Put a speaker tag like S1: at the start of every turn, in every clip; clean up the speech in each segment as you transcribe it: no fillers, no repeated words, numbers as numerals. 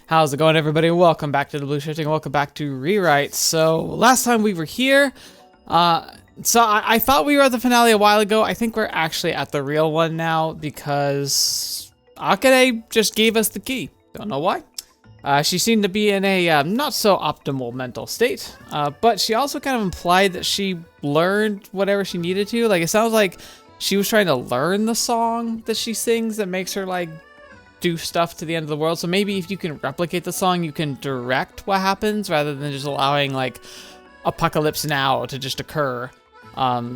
S1: How's it going, everybody? Welcome back to TheBlueShifting. Welcome back to ReWrite. So last time we were here, I thought we were at the finale a while ago. I think we're actually at the real one now because Akane just gave us the key. Don't know why. She seemed to be in a not so optimal mental state, but she also kind of implied that she learned whatever she needed to. Like, it sounds like she was trying to learn the song that she sings that makes her, like, do stuff to the end of the world. So maybe if you can replicate the song, you can direct what happens rather than just allowing, like, Apocalypse Now to just occur.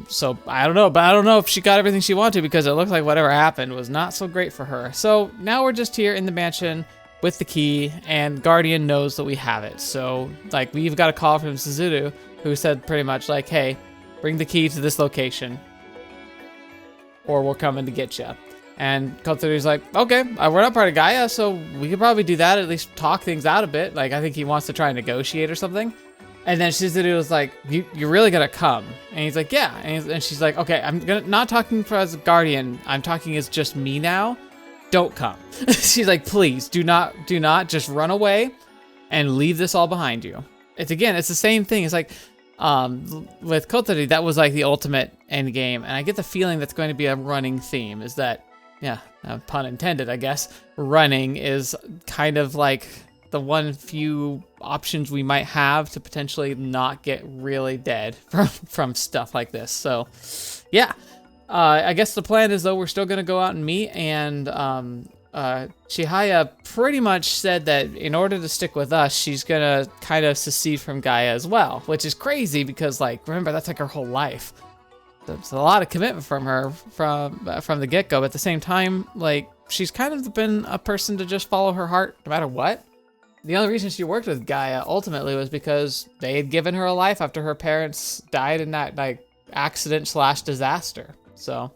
S1: So I don't know, but I don't know if she got everything she wanted to, because it looks like whatever happened was not so great for her. So now we're just here in the mansion with the key, and Guardian knows that we have it. So, like, we've got a call from Suzuru, who said pretty much like, hey, bring the key to this location, or we're coming to get you. And Kotarou's like, okay, we're not part of Gaia, so we could probably do that, at least talk things out a bit. Like, I think he wants to try and negotiate or something. And then Suzuru was like, you're really gonna come? And he's like, yeah. And she's like, okay, I'm not talking as a Guardian, I'm talking as just me now. Don't come. She's like, please, do not just run away and leave this all behind you. It's the same thing. It's like, with Kotarou, that was like the ultimate end game. And I get the feeling that's going to be a running theme, is that, yeah, pun intended, I guess, running is kind of like the one few options we might have to potentially not get really dead from stuff like this. So, yeah. I guess the plan is, though, we're still going to go out and meet, and Chihaya pretty much said that in order to stick with us, she's going to kind of secede from Gaia as well, which is crazy because, like, remember, that's like her whole life. It's a lot of commitment from her from the get-go, but at the same time, like, she's kind of been a person to just follow her heart no matter what. The only reason she worked with Gaia ultimately was because they had given her a life after her parents died in that, like, accident/disaster. So,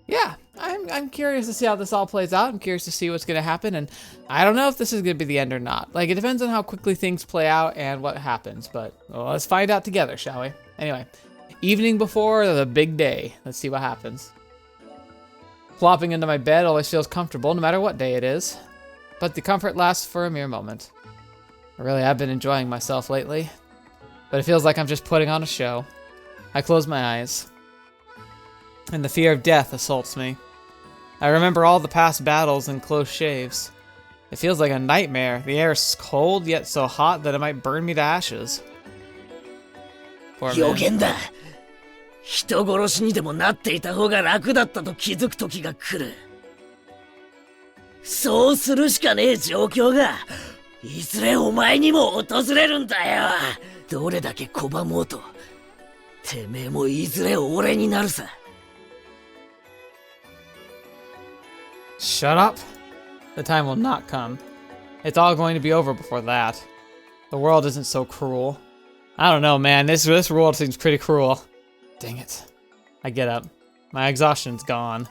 S1: yeah, I'm curious to see how this all plays out. I'm curious to see what's going to happen, and I don't know if this is going to be the end or not. Like, it depends on how quickly things play out and what happens, but well, let's find out together, shall we? Anyway, evening before the big day. Let's see what happens. Flopping into my bed always feels comfortable, no matter what day it is, but the comfort lasts for a mere moment. I really have been enjoying myself lately, but it feels like I'm just putting on a show. I close my eyes, and the fear of death assaults me. I remember all the past battles and close shaves. It feels like a nightmare. The air is cold, yet so hot that it might burn me to ashes. Poor man.
S2: 人殺しにでもなっていた方が楽だったと気づく時が来る。そうするしかねえ状況が、いずれお前にも訪れるんだよ。どれだけ拒もうと、てめえもいずれ俺になるさ。
S1: Shut up. The time will not come. It's all going to be over before that. The world isn't so cruel. I don't know, man. This world seems pretty cruel. Dang it. I get up. My exhaustion's gone.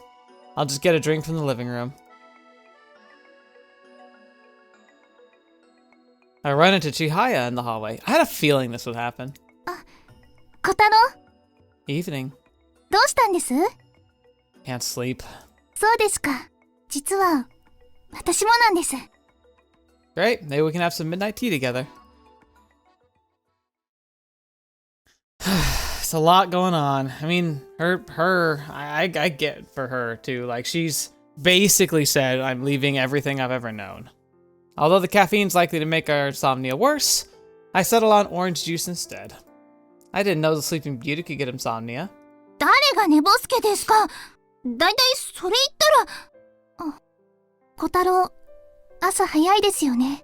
S1: I'll just get a drink from the living room. I run into Chihaya in the hallway. I had a feeling this would happen.
S3: Kotarou?
S1: Evening.
S3: どうしたんです?
S1: Can't sleep.
S3: そうですか。実は、私もなんです。
S1: Great. Maybe we can have some midnight tea together. It's a lot going on. I mean, I get for her too. Like, she's basically said, I'm leaving everything I've ever known. Although the caffeine's likely to make our insomnia worse, I settle on orange juice instead. I didn't know the Sleeping Beauty could get insomnia.
S3: 誰が寝ぼすけですか? だいたいそれ言ったら、小太郎、朝早いですよね。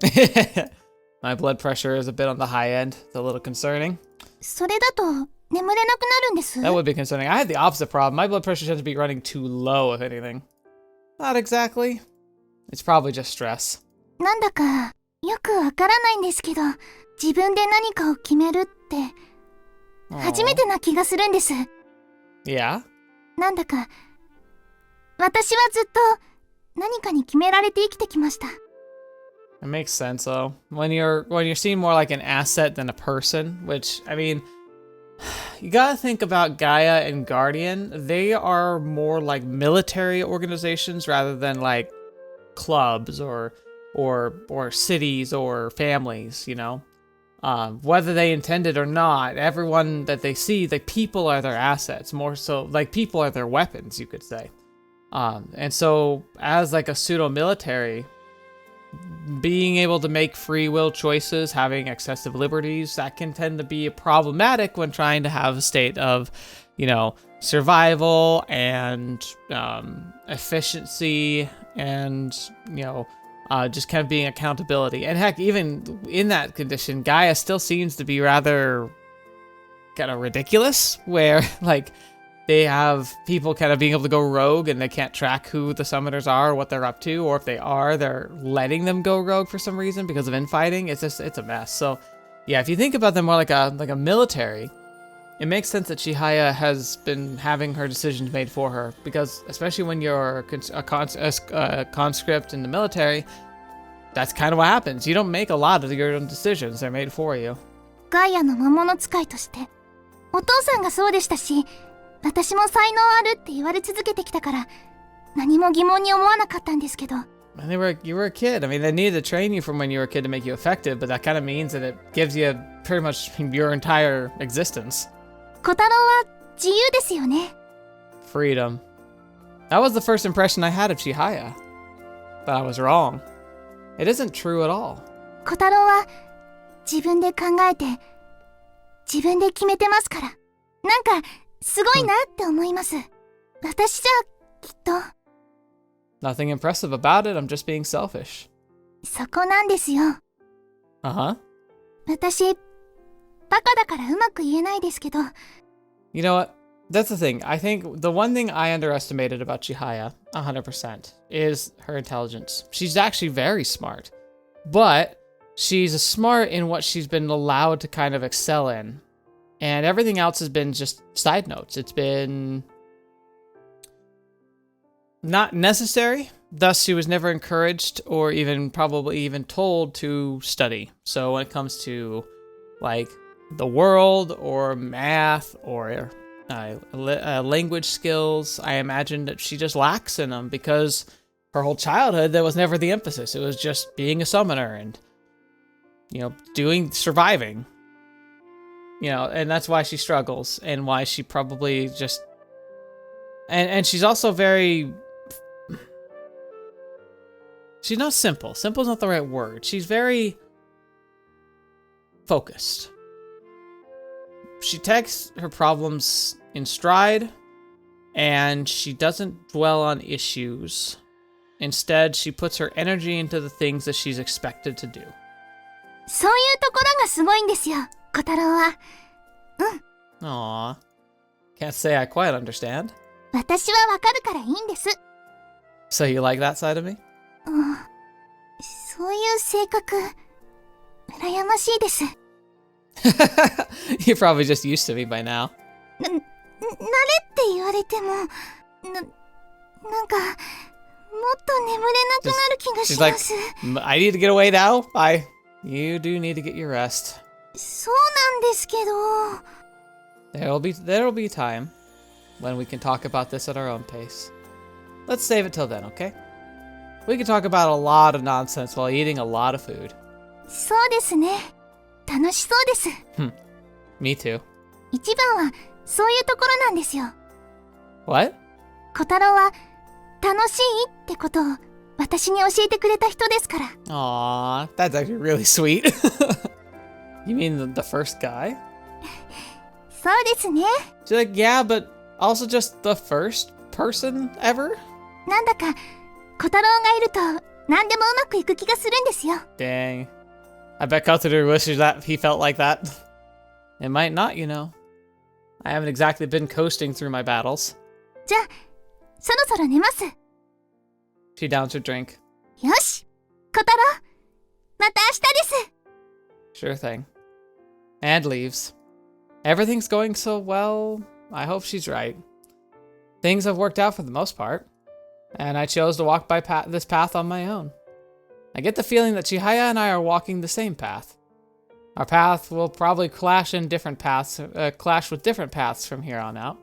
S1: My blood pressure is a bit on the high end. It's a little concerning.
S3: それだと眠れなくなるんです。
S1: That would be concerning. I had the opposite problem. My blood pressure tends to be running too low, if anything. Not exactly. It's probably just stress.
S3: なんだかよくわからないんですけど、自分で何かを決めるって初めてな気がするんです。
S1: Yeah?
S3: なんだか私はずっと何かに決められて生きてきました。
S1: It makes sense though. When you're seen more like an asset than a person, which, I mean, you gotta think about Gaia and Guardian. They are more like military organizations rather than like clubs or or cities or families, you know. Whether they intend it or not, everyone that they see, like people are their assets, more so like people are their weapons, you could say. And so as like a pseudo-military, being able to make free will choices, having excessive liberties, that can tend to be problematic when trying to have a state of, you know, survival and efficiency and, you know, just kind of being accountability. And heck, even in that condition, Gaia still seems to be rather kind of ridiculous, where like they have people kind of being able to go rogue and they can't track who the summoners are or what they're up to, or if they are, they're letting them go rogue for some reason because of infighting. It's a mess. So yeah, if you think about them more like a military, it makes sense that Chihaya has been having her decisions made for her, because especially when you're a conscript in the military, that's kind of what happens. You don't make a lot of your own decisions. They're made for you.
S3: ガイアの魔物使いとして、お父さんがそうでしたし、私も才能あるって言われ続けてきたから、何も疑問に思わなかったんですけど。
S1: And you were a kid. I mean, they needed to train you from when you were a kid to make you effective, but that kind of means that it gives you pretty much your entire existence.
S3: 小太郎は自由ですよね。
S1: Freedom. That was the first impression I had of Chihaya. But I was wrong. It isn't true at all.
S3: 小太郎は自分で考えて、自分で決めてますから。なんか、すごいなって思います。私じゃ、きっと。
S1: Nothing impressive about it. I'm just being selfish.
S3: そこなんですよ。
S1: Uh-huh.
S3: 私、バカだからうまく言えないですけど。
S1: You know what? That's the thing. I think the one thing I underestimated about Chihaya, 100%, is her intelligence. She's actually very smart. But she's smart in what she's been allowed to kind of excel in. And everything else has been just side notes. It's been not necessary. Thus, she was never encouraged or probably even told to study. So when it comes to like the world or math or language skills, I imagine that she just lacks in them, because her whole childhood, that was never the emphasis. It was just being a summoner and, you know, surviving. You know, and that's why she struggles, and why she probably just... And she's also very... She's not simple. Simple is not the right word. She's very focused. She takes her problems in stride, and she doesn't dwell on issues. Instead, she puts her energy into the things that she's expected to do.
S3: そういうところがすごいんですよ、小太郎は。
S1: Aww. Can't say I quite understand.
S3: 私はわかるからいいんです。
S1: So you like that side of me?
S3: そういう性格、羨ましいです。
S1: You're probably just used to me by now.
S3: 慣れって言われても、なんか、もっと眠れなくなる気がします。
S1: I need to get away now. You do need to get your rest.
S3: そうなんですけど。
S1: There'll be time when we can talk about this at our own pace. Let's save it till then, okay? We can talk about a lot of nonsense while eating a lot of food.
S3: そうですね。楽しそうです。
S1: Me too.
S3: 一番はそういうところなんですよ。
S1: What?
S3: 小太郎は楽しいってことを私に教えてくれた人ですから。
S1: Aww, that's actually really sweet. You mean the first guy?
S3: そうですね。
S1: She's like, yeah, but also just the first person ever?
S3: なんだか小太郎がいると何でもうまくいく気がするんですよ。
S1: Dang. I bet Kotarou wishes that he felt like that. It might not, you know. I haven't exactly been coasting through my battles.
S3: じゃあ、そろそろ寝ます。
S1: She downs her drink.
S3: よし、小太郎、また明日です。
S1: Sure thing. And leaves. Everything's going so well. I hope she's right. Things have worked out for the most part. And I chose to walk by this path on my own. I get the feeling that Chihaya and I are walking the same path. Our path will probably clash with different paths from here on out.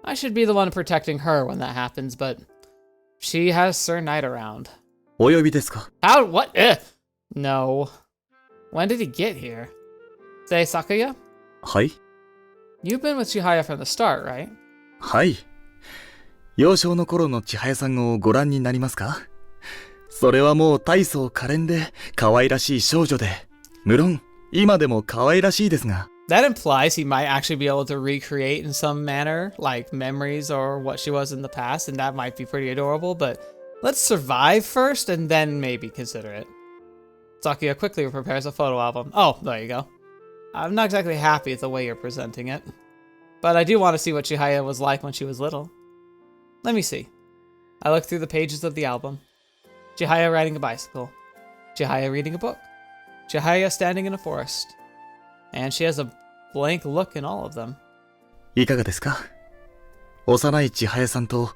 S1: I should be the one protecting her when that happens, but she has Sir Knight around.
S4: お呼びですか?
S1: How? What? No. When did he get here? Say, Sakuya?
S4: はい
S1: You've been with Chihaya from the start, right?
S4: はい。幼少の頃の千早さんをご覧になりますか？それはもう大層可憐で可愛らしい少女で、無論今でも可愛らしいですが。
S1: That implies he might actually be able to recreate in some manner, like memories or what she was in the past, and that might be pretty adorable, but let's survive first and then maybe consider it. Sakuya quickly prepares a photo album. Oh, there you go. I'm not exactly happy with the way you're presenting it, but I do want to see what Chihaya was like when she was little. Let me see. I look through the pages of the album. Chihaya riding a bicycle. Chihaya reading a book. Chihaya standing in a forest. And she has a blank look in all of them.
S4: いかがですか？幼い千早さんと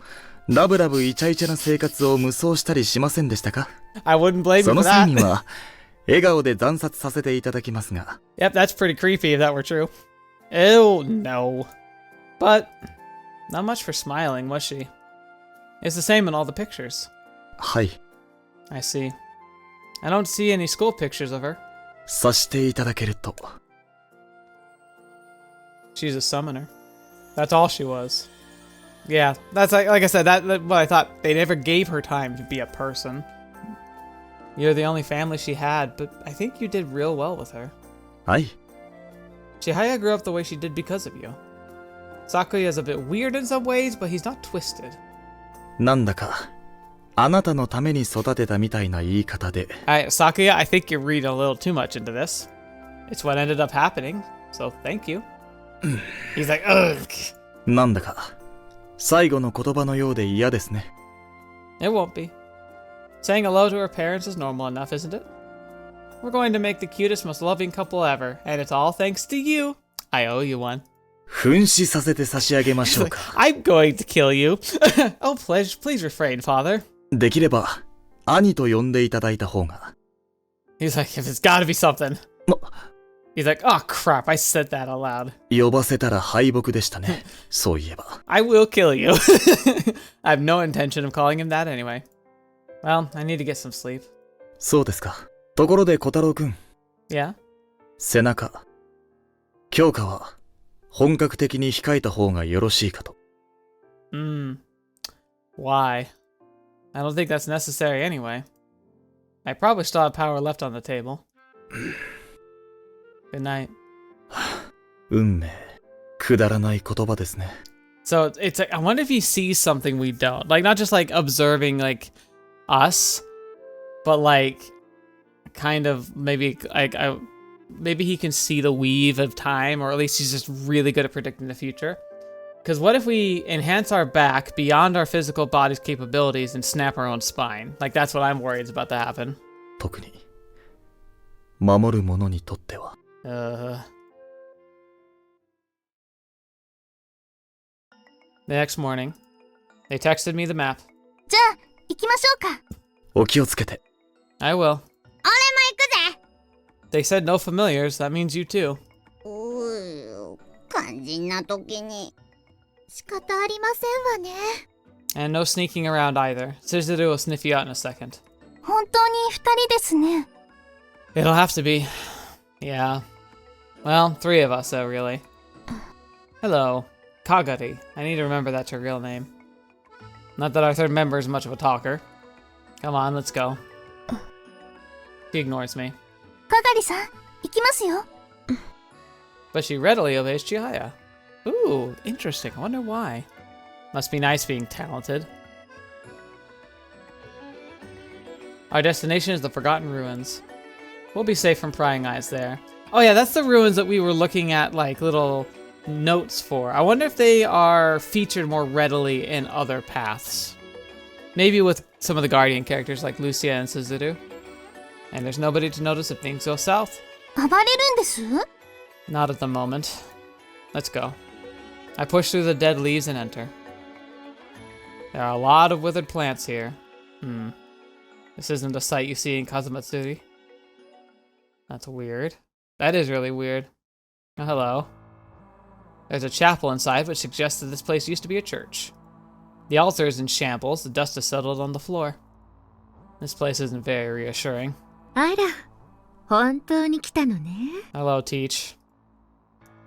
S4: ラブラブイチャイチャな生活を無双したりしませんでしたか？
S1: I wouldn't blame you
S4: そ
S1: for
S4: の際
S1: that.
S4: には笑顔で惨殺させていただきますが。
S1: Yep, that's pretty creepy if that were true. Ew, no. But not much for smiling, was she? It's the same in all the pictures.
S4: はい。
S1: I see. I don't see any school pictures of her.
S4: さしていただけると。
S1: She's a summoner. That's all she was. Yeah, that's like I said, that what I thought. They never gave her time to be a person. You're the only family she had, but I think you did real well with her.
S4: はい。
S1: Chihaya grew up the way she did because of you. Sakuya is a bit weird in some ways, but he's not twisted.
S4: なんだか、あなたのために育てたみたいな言い方で。
S1: Sakuya, I think you're reading a little too much into this. It's what ended up happening, so thank you. He's like, ugh.
S4: なんだか、最後の言葉のようで嫌ですね。
S1: It won't be. Saying hello to her parents is normal enough, isn't it? We're going to make the cutest, most loving couple ever, and it's all thanks to you. I owe you one.
S4: 噴死させて差し上げましょうか。
S1: I'm going to kill you. Oh, please refrain, father.
S4: できれば、兄と呼んでいただいた方が。
S1: He's like, if it's gotta be something. He's like, oh crap, I said that out loud.
S4: 呼ばせたら敗北でしたね。そういえば。
S1: I will kill you. I have no intention of calling him that anyway. Well, I need to get some sleep.
S4: そうですか。ところで小太郎くん。
S1: Yeah?
S4: 背中。強化は本格的に控えた方がよろしいかと。
S1: Why? I don't think that's necessary anyway. I probably still have power left on the table. Good night.
S4: 運命。くだらない言葉ですね。
S1: So it's like, I wonder if he sees something we don't. Like, not just like observing like us, but like kind of maybe like maybe he can see the weave of time, or at least he's just really good at predicting the future. Because what if we enhance our back beyond our physical body's capabilities and snap our own spine? Like, that's what I'm worried is about to happen.
S4: 特に守る者にとっては。
S1: The next morning, they texted me the map.
S3: じゃあ行きましょうか。
S4: お気をつけて。
S1: I will.
S3: 俺も行くぜ。
S1: They said no familiars. That means you too.
S3: 肝心な時に仕方ありませんわね。
S1: And no sneaking around either. Suzaru will sniff you out in a second.
S3: 本当に二人ですね。
S1: It'll have to be. Yeah. Well, 3 of us, though, really. Hello. Kagari. I need to remember that's her real name. Not that our third member is much of a talker. Come on, let's go. She ignores me.
S3: かがりさん、行きますよ。
S1: But she readily obeys Chihaya. Ooh, interesting. I wonder why. Must be nice being talented. Our destination is the Forgotten Ruins. We'll be safe from prying eyes there. Oh yeah, that's the ruins that we were looking at, like, little notes for. I wonder if they are featured more readily in other paths. Maybe with some of the Guardian characters like Lucia and Suzaru. And there's nobody to notice if things go south.
S3: 暴れるんです？
S1: Not at the moment. Let's go. I push through the dead leaves and enter. There are a lot of withered plants here. This isn't a sight you see in Kazamatsuri. That's weird. That is really weird. Oh, hello. There's a chapel inside, which suggests that this place used to be a church. The altar is in shambles. The dust has settled on the floor. This place isn't very reassuring.
S3: あら、本当に来たのね。
S1: Hello, Teach.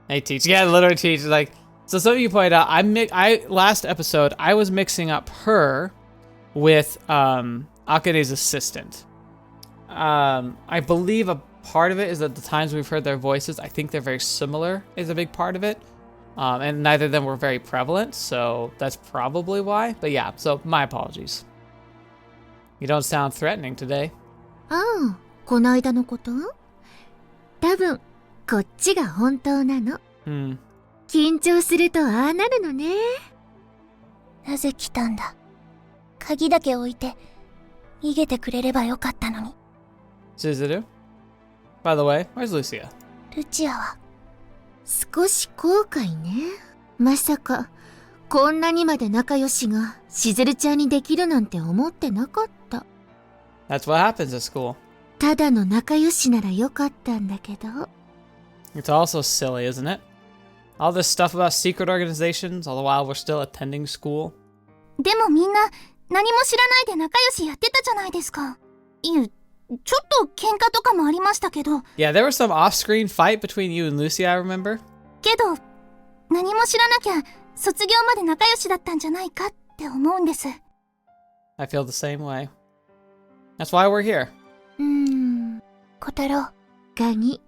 S1: Hey, Teach. Yeah, literally Teach. Like, so some of you pointed out, last episode, I was mixing up her with Akane's assistant. I believe a part of it is that the times we've heard their voices, I think they're very similar is a big part of it. And neither of them were very prevalent, so that's probably why. But yeah, so my apologies. You don't sound threatening today.
S3: ああ、こないだのこと？多分、こっちが本当なの。緊張するとああなるのね。なぜ来たんだ。鍵だけ置いて、逃げてくれればよかったのに。
S1: Suzaru? By the way, where's Lucia?
S3: ルチアは、少し後悔ね。まさか、こんなにまで仲良しがしずるちゃんにできるなんて思ってなかった。
S1: That's what happens at school.
S3: ただの仲良しならよかったんだけど。
S1: It's also silly, isn't it? All this stuff about secret organizations, all the while we're still attending school.
S3: でもみんな、何も知らないで仲良しやってたじゃないですか。ちょっと喧嘩とかもありましたけど。
S1: Yeah, there was some off-screen fight between you and Lucy, I remember.
S3: けど、何も知らなきゃ、卒業まで仲良しだったんじゃないかって思うんです。
S1: I feel the same way. That's why we're here.
S3: 小太郎。鍵、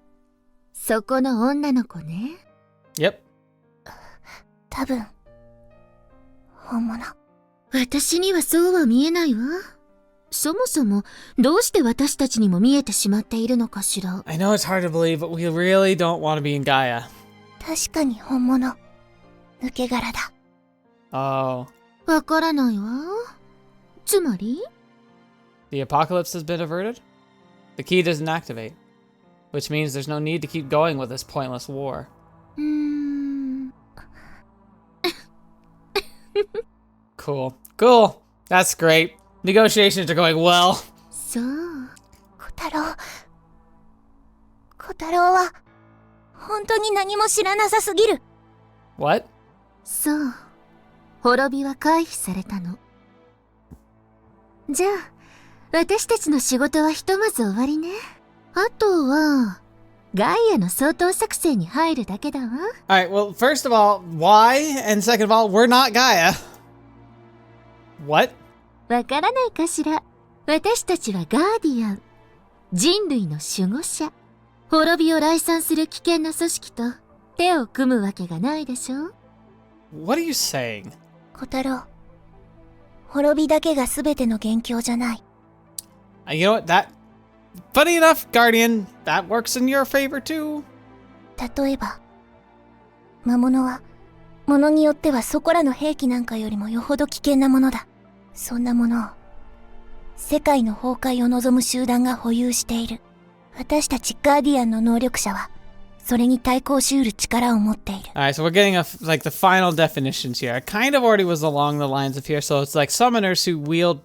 S3: そこの女の子ね。
S1: Yep.
S3: 多分、本物。私にはそうは見えないわ。そもそも、どうして私たちにも見えてしまっているのかしら。
S1: I know it's hard to believe, but we really don't want to be in Gaia.
S3: 確かに本物。抜け殻だ。
S1: Oh.
S3: わからないわ。つまり
S1: The apocalypse has been averted? The key doesn't activate, which means there's no need to keep going with this pointless war. Cool. Cool. That's great. Negotiations are going well.
S3: そう。小太郎。小太郎は、本当に何も知らなさすぎる。
S1: What?
S3: そう。滅びは回避されたの。じゃあ、私たちの仕事はひとまず終わりね。あとは、ガイアの掃討作戦に入るだけだわ。
S1: Alright, well, first of all, why? And second of all, we're not Gaia. What?
S3: わからないかしら。私たちはガーディアン。人類の守護者。滅びを来賛する危険な組織と手を組むわけがないでしょ。
S1: What are you saying?
S3: 小太郎。滅びだけが全ての元凶じゃない。
S1: You know what? Funny enough, Guardian, that works in your favor too.
S3: 例えば、魔物は、物によってはそこらの兵器なんかよりもよほど危険なものだ。そんなものを、世界の崩壊を望む集団が保有している。私たちガーディアンの能力者は、それに対抗しうる力を持っている。
S1: Alright, so we're getting the final definitions here. I kind of already was along the lines of here, so it's like summoners who wield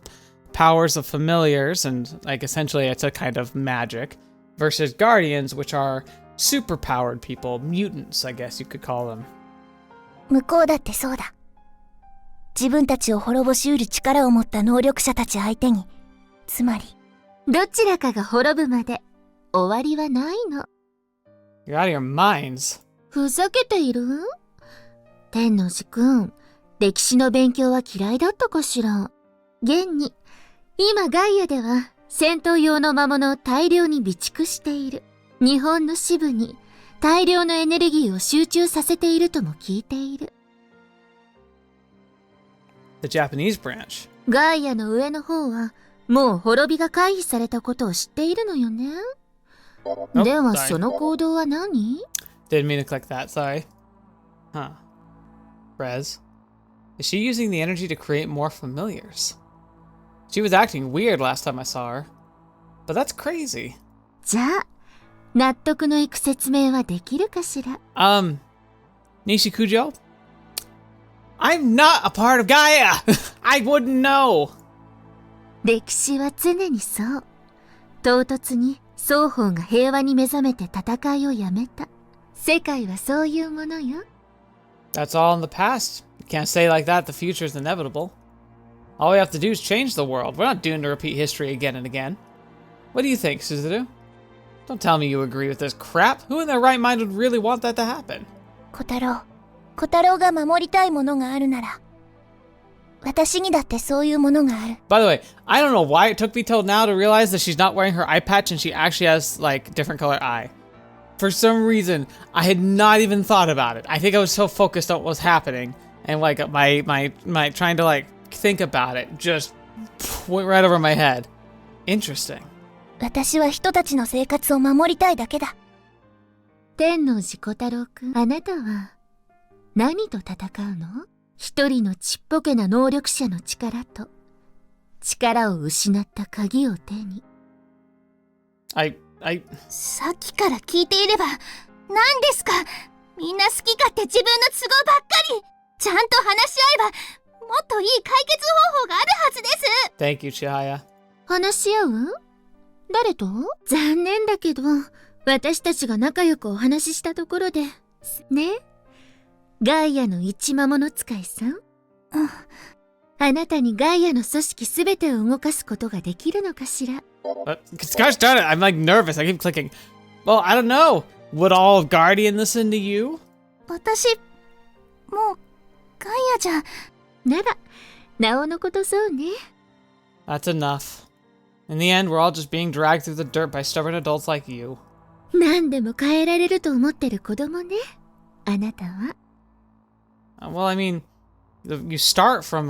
S1: powers of familiars, and like essentially it's a kind of magic, versus guardians, which are super-powered people, mutants, I guess you could call them.
S3: 向こうだってそうだ。自分たちを滅ぼしうる力を持った能力者たち相手に、つまり、どちらかが滅ぶまで終わりはないの。
S1: You're out of your minds.
S3: ふざけている？天王寺くん、歴史の勉強は嫌いだったかしら。現に、今ガイアでは戦闘用の魔物を大量に備蓄している。日本の支部に大量のエネルギーを集中させているとも聞いている。
S1: The Japanese branch.
S3: ガイアの上の方はもう滅びが回避されたことを知っているのよね。ではその行動は何？
S1: Didn't mean to click that, sorry. Huh. Rez. Is she using the energy to create more familiars? She was acting weird last time I saw her. But that's crazy.
S3: じゃあ、納得のいく説明はできるかしら。
S1: Nishikujo? I'm not a part of Gaia! I wouldn't know!
S3: 歴史は常にそう。唐突に双方が平和に目覚めて戦いをやめた。世界はそういうものよ。
S1: That's all in the past. You can't say like that the future is inevitable. All we have to do is change the world. We're not doomed to repeat history again and again. What do you think, Suzaru? Don't tell me you agree with this crap. Who in their right mind would really want that to happen?
S3: 小太郎。小太郎が守りたいものがあるなら、私にだってそういうものがある。
S1: By the way, I don't know why it took me till now to realize that she's not wearing her eye patch and she actually has, like, different color eye. For some reason, I had not even thought about it. I think I was so focused on what was happening, and like my trying to like think about it just went right over my head. Interesting.
S3: 私は人たちの生活を守りたいだけだ。天王寺小太郎くん、あなたは何と戦うの？一人のちっぽけな能力者の力と力を失った鍵を手に。さっきから聞いていれば、何ですか？みんな好き勝手自分の都合ばっかり。ちゃんと話し合えば、もっといい解決方法があるはずです。
S1: Thank you, Chihaya.
S3: 話し合う？誰と？残念だけど、私たちが仲良くお話ししたところで、ね？ガイアの一魔物使いさん？あなたにガイアの組織すべてを動かすことができるのかしら？
S1: Gosh darn it, I'm like nervous. I keep clicking. Well, I don't know. Would all of Guardian listen to you?
S3: 私、もう、ガイアじゃ。なら、なおのことそうね。
S1: That's enough. In the end, we're all just being dragged through the dirt by stubborn adults like you.
S3: 何でも変えられると思ってる子供ね。あなたは。
S1: Well, I mean, you start from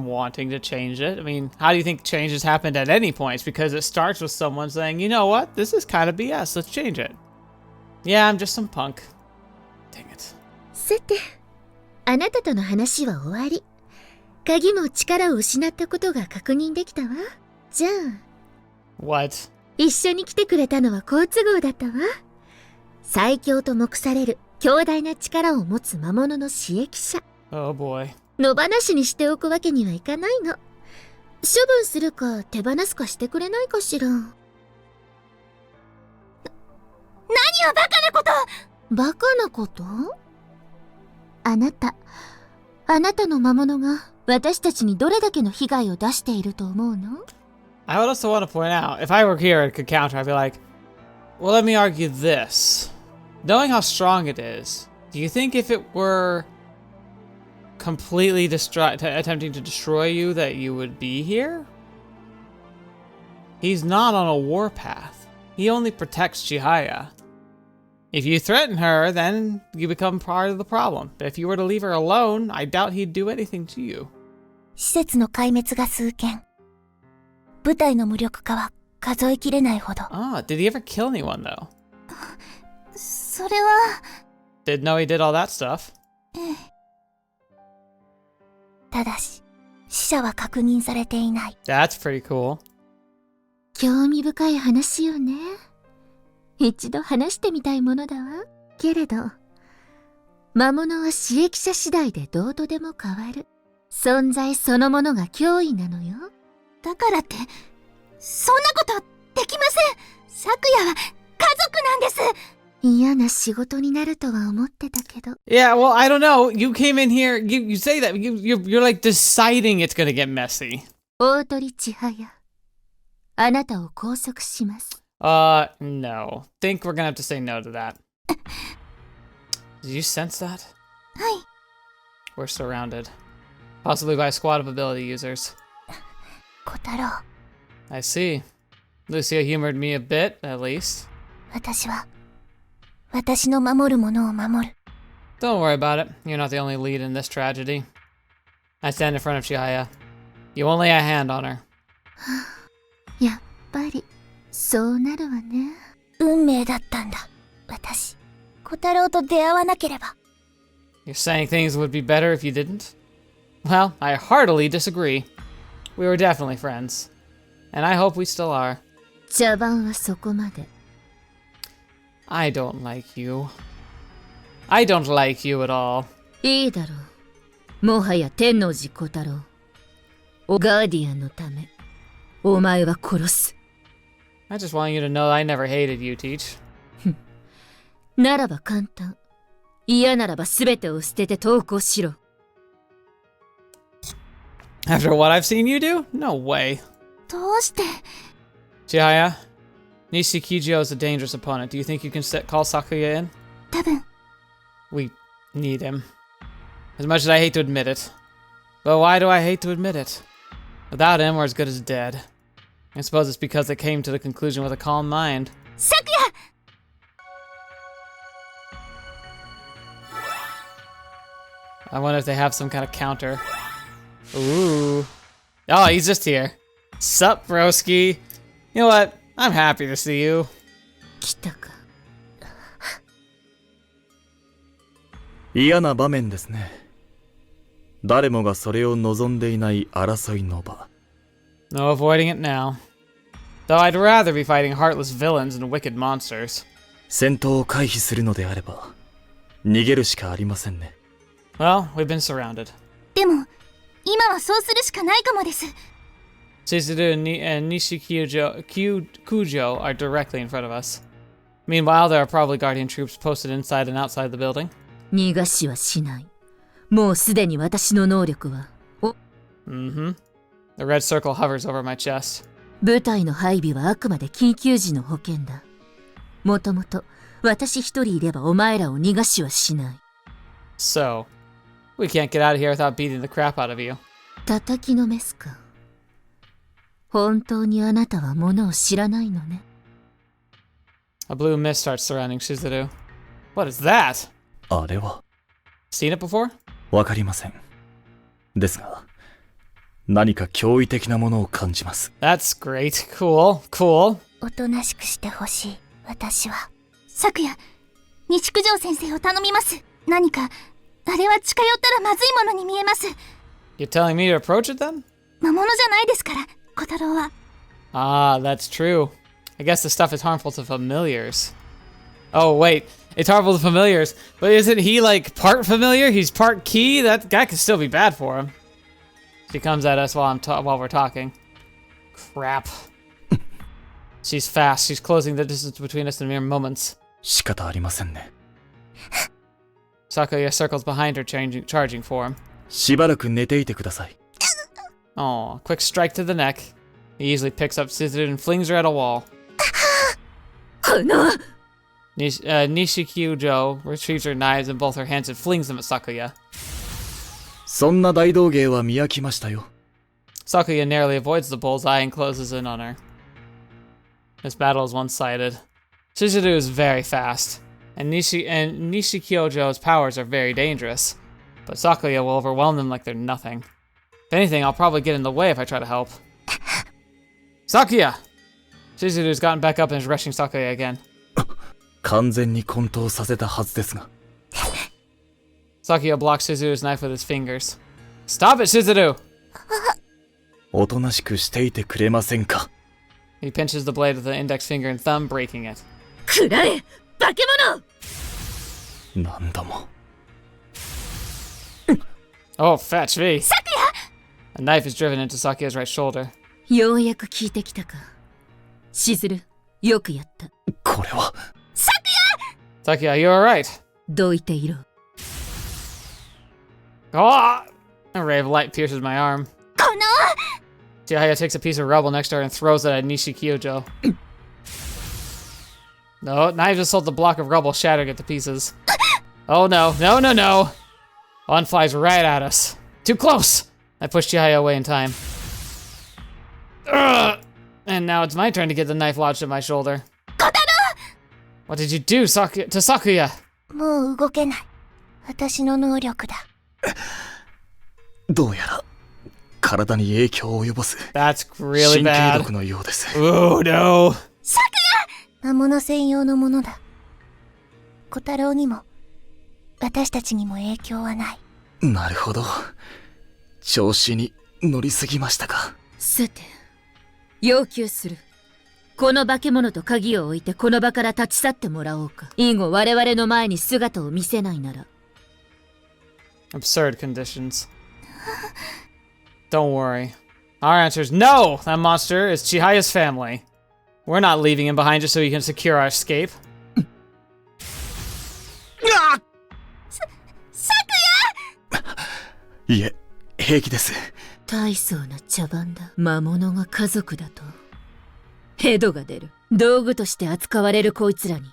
S1: wanting to change it. I mean, how do you think change has happened at any point? It's because it starts with someone saying, you know what, this is kind of BS, let's change it. Yeah, I'm just some punk. Dang it.
S3: さて、あなたとの話は終わり。鍵も力を失ったことが確認できたわ。じゃあ。
S1: What?
S3: 一緒に来てくれたのは好都合だったわ。最強と目される強大な力を持つ魔物の刺激者。
S1: Oh boy.
S3: 野放しにしておくわけにはいかないの。処分するか手放すかしてくれないかしら。何をバカなこと！バカなこと？あなたの魔物が私たちにどれだけの被害を出していると思うの？
S1: I would also want to point out, if I were here and could counter, I'd be like, well, let me argue this. Knowing how strong it is, do you think if it were completely attempting to destroy you that you would be here? He's not on a warpath. He only protects Chihaya. If you threaten her, then you become part of the problem. But if you were to leave her alone, I doubt he'd do anything to you.
S3: 施設の壊滅が数件。部隊の無力化は数えきれないほど。
S1: Ah, did he ever kill anyone though?
S3: それは。
S1: Didn't know he did all that stuff.
S3: ええ。ただし、死者は確認されていない。
S1: That's pretty cool.
S3: 興味深い話よね。一度話してみたいものだわ。けれど、魔物は刺激者次第でどうとでも変わる。存在そのものが脅威なのよ。だからって、そんなことできません。昨夜は家族なんです。嫌な仕事になるとは思ってたけど。
S1: Yeah, well, I don't know. You came in here, you say that, you're like deciding it's gonna get messy.
S3: 大鳥千早、あなたを拘束します。
S1: No. Think we're gonna have to say no to that. Did you sense that?
S3: はい。
S1: We're surrounded. Possibly by a squad of ability users.
S3: 小太郎。
S1: I see. Lucia humored me a bit, at least.
S3: 私の守るものを守る。
S1: Don't worry about it. You're not the only lead in this tragedy. I stand in front of Chihaya. You won't lay a hand on her.
S3: やっぱり、そうなるわね。運命だったんだ。私、小太郎と出会わなければ。
S1: You're saying things would be better if you didn't? Well, I heartily disagree. We were definitely friends. And I hope we still are.
S3: 茶番はそこまで。
S1: I don't like you. I don't like you at all.
S3: いいだろう。もはや天王寺小太郎。ガーディアンのため、お前は殺す。
S1: I just want you to know I never hated you, Teach.
S3: ならば簡単。嫌ならば全てを捨てて投降しろ。
S1: After what I've seen you do? No way.
S3: どうして
S1: Chihaya, Nishikijo is a dangerous opponent. Do you think you can call Sakuya in?
S3: 多分
S1: We need him. As much as I hate to admit it. But why do I hate to admit it? Without him, we're as good as dead. I suppose it's because they came to the conclusion with a calm mind.
S3: Sakuya!
S1: I wonder if they have some kind of counter. Ooh. Oh, he's just here. Sup, broski? You know what? I'm happy to see you.
S3: 来たか
S4: 嫌な場面ですね。誰もがそれを望んでいない争いの場。
S1: No avoiding it now. Though I'd rather be fighting heartless villains and wicked monsters.
S4: 戦闘を回避するのであれば、逃げるしかありませんね。
S1: Well, we've been surrounded.
S3: でも今はそうするしかないかもです
S1: Chizuru and Nishikijo Kujo are directly in front of us. Meanwhile, there are probably guardian troops posted inside and outside the building.
S3: 逃がしはしないもうすでに私の能力は
S1: Mm-hmm. The red circle hovers over my chest.
S3: 部隊の配備はあくまで緊急時の保険だもともと私一人いればお前らを逃がしはしない
S1: So, we can't get out of here without beating the crap out of you.
S3: 叩きのめすか本当にあなたはものを知らないのね
S1: A blue mist starts surrounding Shizuru. What is that?
S4: あれは
S1: Seen it before?
S4: わかりません。ですが、何か驚異的なものを感じます。
S1: That's great. Cool. Cool.
S3: おとなしくしてほしい私は昨夜西九条先生を頼みます何かあれは近寄ったらまずいものに見えます
S1: You're telling me to approach it then?
S3: 魔物じゃないですから小太郎は
S1: Ah, that's true. I guess the stuff is harmful to familiars. Oh, wait. It's harmful to familiars. But isn't he, like, part familiar? He's part key? That could still be bad for him. She comes at us while we're talking. Crap. She's fast. She's closing the distance between us in mere moments.
S4: 仕方ありませんね。
S1: Sakuya circles behind her, charging for him.
S4: しばらく寝ていてください。
S1: Oh, quick strike to the neck. He easily picks up Shizuru and flings her at a wall.
S3: この
S1: Nishikyujo retrieves her knives in both her hands and flings them at Sakuya.
S4: そんな大道芸は見飽きましたよ。
S1: Sakuya narrowly avoids the bullseye and closes in on her. This battle is one-sided. Shizuru is very fast, and Nishikyojo's powers are very dangerous. But Sakuya will overwhelm them like they're nothing. If anything, I'll probably get in the way if I try to help. Sakuya! Shizuru's gotten back up and is rushing Sakuya again.
S4: 完全に混沌させたはずですが。
S1: Sakuya blocks Shizuru's knife with his fingers. Stop it, Shizuru!
S4: おとなしくしていてくれませんか。
S1: He pinches the blade with the index finger and thumb, breaking it.
S3: くらえ化け物
S4: 何度も。
S1: Oh, fetch me! A knife is driven into Sakuya's right shoulder.
S3: ようやく聞いてきたかしずるよくやった
S4: これは。
S1: Sakuya, you alright?
S3: どいていろ
S1: Oh! A ray of light pierces my arm.
S3: この
S1: Chihaya takes a piece of rubble next to her and throws it at Nishikyojo. No, knives just hold the block of rubble, shattering it to pieces. Oh no, no, no, no! One flies right at us. Too close! I push Chihaya away in time. Ugh! And now it's my turn to get the knife lodged in my shoulder. What did you do, to Sakuya?
S3: もう動けない私の能力だ
S4: どうやら体に影響を及ぼす
S1: That's really
S4: 神経
S1: bad.
S4: 毒のようです。
S1: Oh no!
S3: 魔物専用のものだ小太郎にも私たちにも影響はない
S4: なるほど。調子に乗りすぎましたか。
S3: さて要求するこの化け物と鍵を置いてこの場から立ち去ってもらおうか以後我々の前に姿を見せないなら
S1: Absurd conditions. Don't worry. Our answer is no! That monster is Chihaya's family. We're not leaving him behind just so he can secure our escape.
S4: いえ、平気です。
S3: 大層な茶番だ。魔物が家族だとヘドが出る。道具として扱われるこいつらに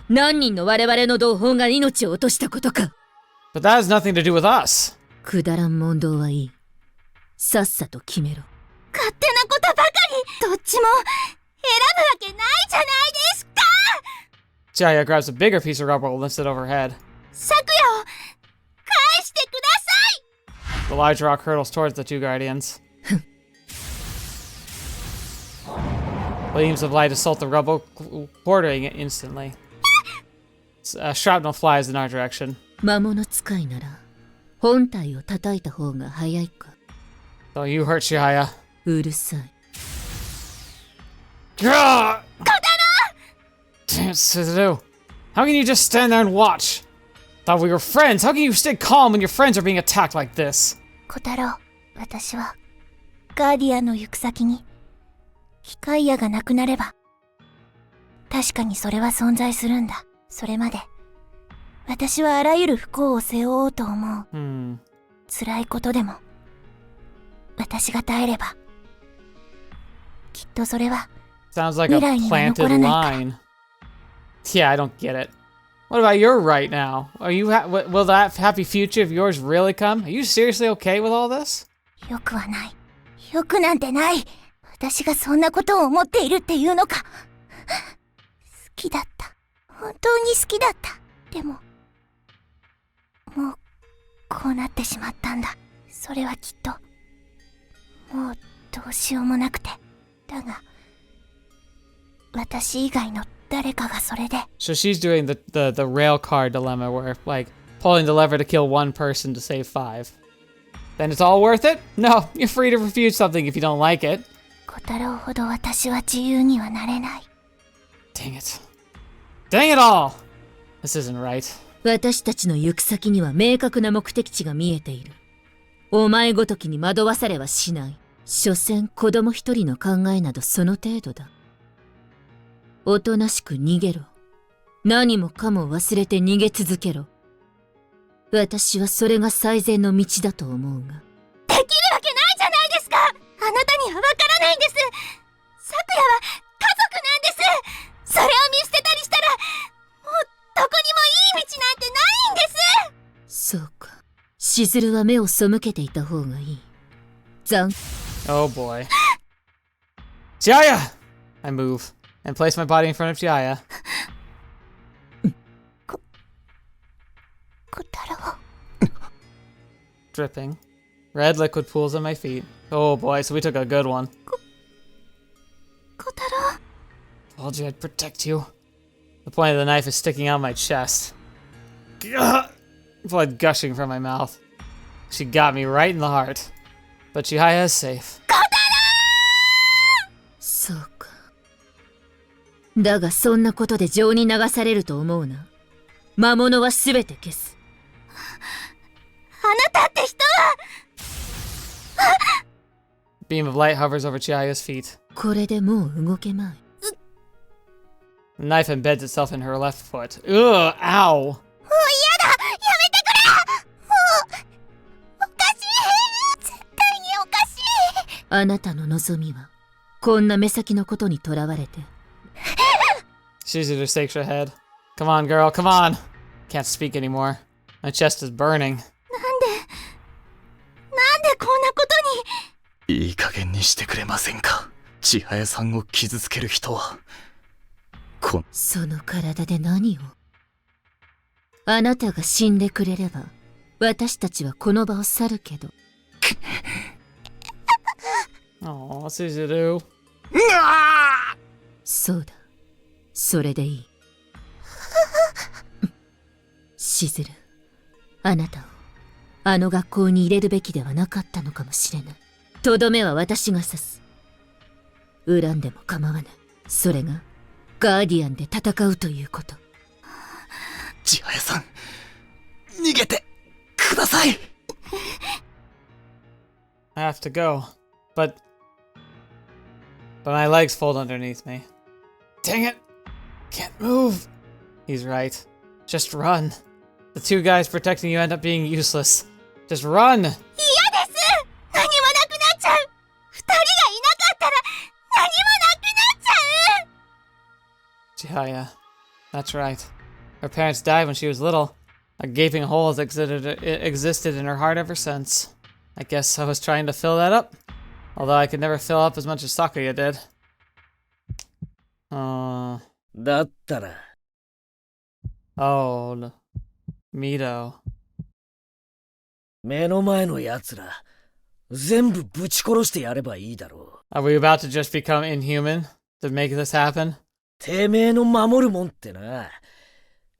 S3: 何人の我々の同胞が命を落としたことか。
S1: But that has nothing to do with us.
S3: くだらん問答はいい。さっさと決めろ。
S5: 勝手なことばかり。どっちも選ぶわけないじゃないですか。
S1: Chihaya grabs a bigger piece of rubble and lifts it over her head.
S5: 昨夜を返してください。
S1: The large rock hurtles towards the two guardians. Gleams of light assault the rubble, quartering it instantly. Shrapnel flies in our direction.
S3: 魔物使いなら本体を叩いた方が早いか。
S1: So you hurt Chihaya.
S3: うるさい。
S1: Kotarou! Damn it, Suzuru. How can you just stand there and watch? Thought we were friends. How can you stay calm when your friends are being attacked like this?
S5: 小太郎、私はガーディアンの行く先に機械屋がなくなれば、確かにそれは存在するんだ。それまで私はあらゆる不幸を背負おうと思う。辛いことでも私が耐えれば、きっとそれは
S1: Sounds like a planted line. Yeah, I don't get it. What about your right now? Are you will that happy future of yours really come? Are you seriously okay with all this?
S5: よくはない。よくなんてない。私がそんなことを思っているっていうのか。好きだった。本当に好きだった。でも、もうこうなってしまったんだ。それはきっともうどうしようもなくて。だが私以外の誰かがそれで。
S1: So she's doing the rail car dilemma where, like, pulling the lever to kill one person to save 5. Then it's all worth it? No, you're free to refuse something if you don't like it.
S5: 小太郎ほど私は自由にはなれない。
S1: Dang it. Dang it all! This isn't right.
S3: 私たちの行く先には明確な目的地が見えている。お前ごときに惑わされはしない。所詮子供一人の考えなどその程度だ。おとなしく逃げろ。何もかも忘れて逃げ続けろ。私はそれが最善の道だと思うが。
S5: できるわけないじゃないですか。あなたにはわからないんです。咲夜は家族なんです。それを見捨てたりしたら、もうどこにもいい道なんてないんです。
S3: そうか。しずるは目を背けていた方がいい。
S1: Oh boy. Chihaya! I move and place my body in front of Chihaya.
S5: 小太郎。
S1: Dripping. Red liquid pools on my feet. Oh boy, so we took a good one.
S5: 小太郎。
S1: Told you I'd protect you. The point of the knife is sticking out my chest. Gah! Blood gushing from my mouth. She got me right in the heart. But Chihaya is safe.
S3: そうか。だがそんなことで情に流されると思うな。魔物はすべて消す。
S5: あなたって人は。
S1: Beam of light hovers over Chihaya's feet.
S3: これでもう動けまい。
S1: The knife embeds itself in her left foot. Ugh, ow!
S5: もう嫌だ。やめてくれ。もうおかしい。絶対におかしい。
S3: あなたの望みはこんな目先のことにとらわれて。
S1: Shizuru shakes her head. Come on, girl, come on! Can't speak anymore. My chest is burning.
S5: なんでこんなことに。
S4: いい加減にしてくれませんか。千早さんを傷つける人は
S3: その体で何を。あなたが死んでくれれば私たちはこの場を去るけど。
S1: Oh, Shizuru.
S3: そうだ、それでいい。しずる、あなたをあの学校に入れるべきではなかったのかもしれない。とどめは私が刺す。恨んでも構わない。それがガーディアンで戦うということ。
S4: 千早さん、逃げてください。
S1: I have to go, but my legs fold underneath me. Dang it! Can't move. He's right. Just run. The two guys protecting you end up being useless. Just run.
S5: 嫌です。何もなくなっち
S1: Chihaya. That's right. Her parents died when she was little. A gaping hole has existed in her heart ever since. I guess I was trying to fill that up. Although I could never fill up as much as Sakuya did.
S2: だったら
S1: Oh, Mito.
S2: 目の前の奴ら全部ぶち殺してやればいいだろう。
S1: Are we about to just become inhuman to make this happen?
S2: てめえの守るもんってな、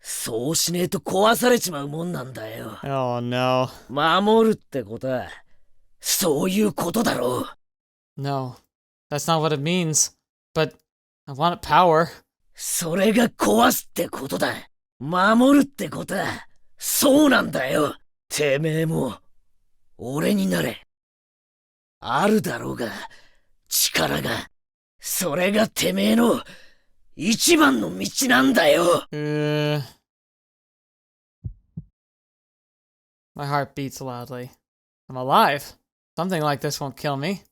S2: そうしねえと壊されちまうもんなんだよ。
S1: Oh no.
S2: 守るってことはそういうことだろう。
S1: No. That's not what it means. But I want power.
S2: それが壊すってことだ。守るってことはそうなんだよ。てめえも俺になれ。あるだろうが力が。それがてめえの一番の道なんだよ。
S1: My heart beats loudly. I'm alive. Something like this won't kill me.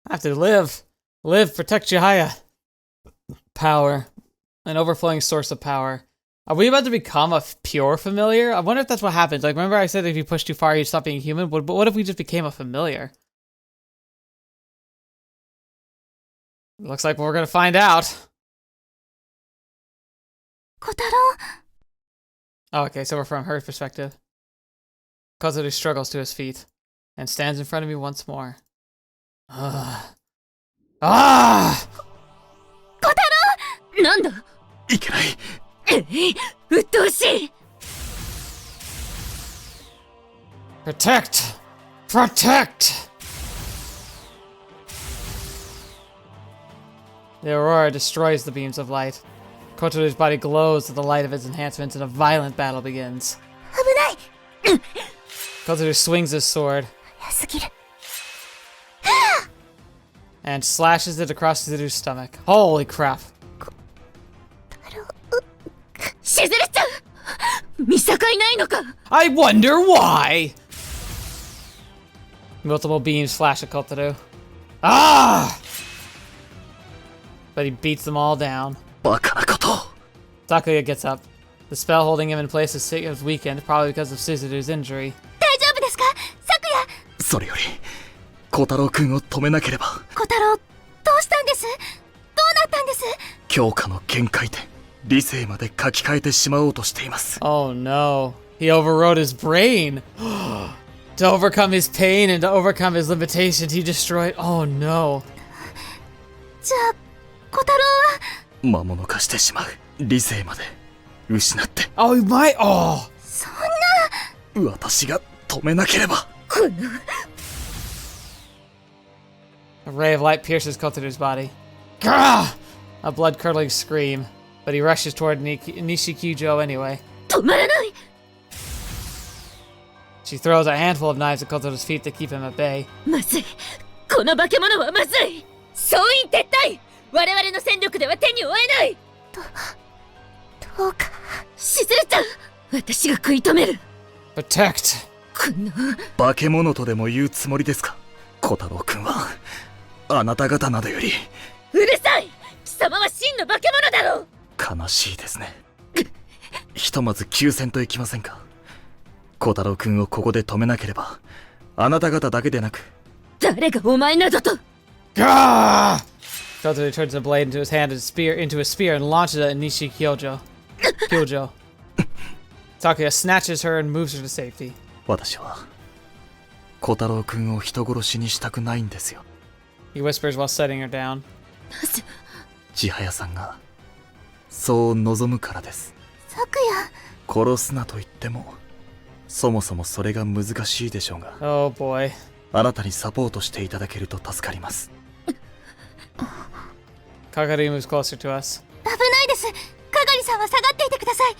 S1: I have to live. Live, protect Chihaya. Power. An overflowing source of power. Are we about to become a pure familiar? I wonder if that's what happens. Like, remember I said if you push too far, you stop being human? But what if we just became a familiar? Looks like we're gonna find out.
S5: 小太郎
S1: Oh, okay, so we're from her perspective. Kotarou struggles to his feet and stands in front of me once more. Ah!
S5: 小太郎なんだ
S4: いけない。
S5: うっとうしい
S1: Protect! Protect! The aurora destroys the beams of light. Kotarou's body glows with the light of its enhancements and a violent battle begins.
S5: 危ない
S1: Kotarou swings his sword
S5: 早すぎる
S1: and slashes it across Chihiru's stomach. Holy crap.
S5: しずるちゃん見境ないのか
S1: I wonder why! Multiple beams flash at Kotarou. Ah! But he beats them all down.
S4: バカなこと。
S1: Sakuya gets up. The spell holding him in place is weakened, probably because of Suzuru's injury.
S5: 大丈夫ですか昨夜
S4: それより、小太郎くんを止めなければ。
S5: 小太郎どうしたんですどうなったんです
S4: 強化の限界で理性まで書き換えてしまおうとしています。
S1: Oh no. He overrode his brain. To overcome his pain and to overcome his limitations, he destroyed. Oh no.
S5: じゃあ小太郎は
S4: 魔物化してしまう。理性まで失って。
S1: Oh, he might. Oh.
S5: そんな
S4: 私が止めなければ。
S5: この
S1: A ray of light pierces Kotarou's body. Gah! A blood-curdling scream. But he rushes toward Nishikyujo anyway.
S5: 止まらない
S1: She throws a handful of knives at Kotarou's feet to keep him at bay.
S5: まずいこの化け物はまずい総員撤退我々の戦力では手に負えないどうかしずるちゃん私が食い止める
S1: Protect!
S5: この
S4: 化け物とでも言うつもりですか。小太郎くんはあなた方などより。
S5: うるさい貴様は真の化け物だろう
S4: 悲しいですね。ひとまず休戦といきませんか。小太郎くんをここで止めなければ、あなた方だけでなく。
S5: 誰がお前などと
S1: Gah! Kotarou turns the blade into his hand and into a spear and launches it at Nishikyujo. Sakuya snatches her and moves her to safety.
S4: 私は小太郎くんを人殺しにしたくないんですよ。
S1: He whispers while setting her down.
S4: 千早さんがそう望むからです。
S5: 昨夜
S4: 殺すなと言っても、そもそもそれが難しいでしょうが。
S1: Oh boy.
S4: あなたにサポートしていただけると助かります。
S1: Kotarou moves closer to us.
S5: 危ないですかがりさんは下がっていてください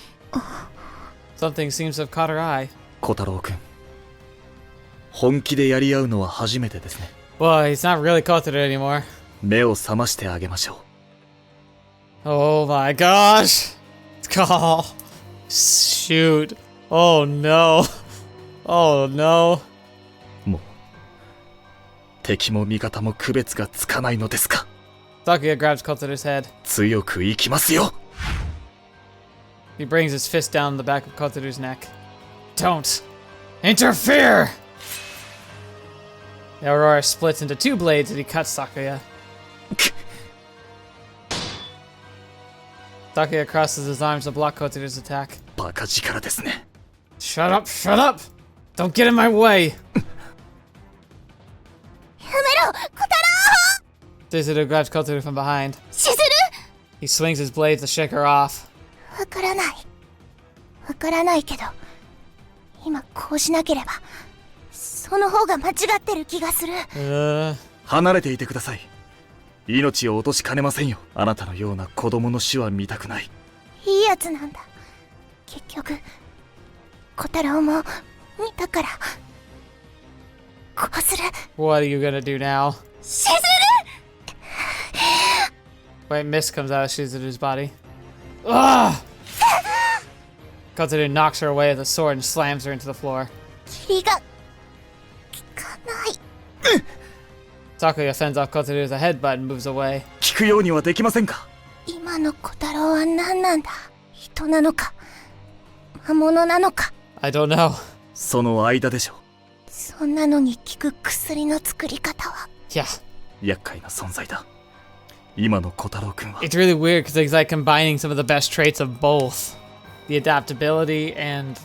S1: Something seems to have caught her eye.
S4: 小太郎くん、本気でやり合うのは初めてですね。
S1: Well, he's not really Kotarou anymore.
S4: 目を覚ましてあげましょう。
S1: Oh my gosh! Oh, shoot. Oh no. Oh no.
S4: もう敵も味方も区別がつかないのですか。
S1: Sakuya grabs Kotarou's head.
S4: 強くいきますよ。
S1: He brings his fist down the back of Kotaru's neck. Don't interfere! The Aurora splits into 2 blades and he cuts Sakuya. Sakuya crosses his arms to block Kotaru's attack.
S4: バカ力ですね。
S1: Shut up, shut up! Don't get in my way!
S5: やめろ、小太郎
S1: Chizuru grabs Kotaru from behind.
S5: しずる
S1: He swings his blades to shake her off.
S5: わからない。わからないけど、今こうしなければ、その方が間違ってる気がする。
S4: 離れていてください。命を落としかねませんよ。あなたのような子供の死は見たくない。
S5: いいやつなんだ。結局、小太郎も見たから、こうする。
S1: What are you gonna do now?
S5: しずる
S1: White mist comes out of Shizuru's body. Ugh! Kotaru knocks her away with a sword and slams her into the floor.
S5: 霧が、効かない。
S1: Sakuya fends off Kotaru with a headbutt and moves away.
S4: 聞くようにはできませんか。
S5: 今の小太郎は何なんだ。人なのか、魔物なのか。
S1: I don't know.
S4: その間でしょう。
S5: そんなのに効く薬の作り方は。
S1: Yeah.
S4: 厄介な存在だ。今の小太郎くんは。
S1: It's really weird because it's like combining some of the best traits of both. The adaptability and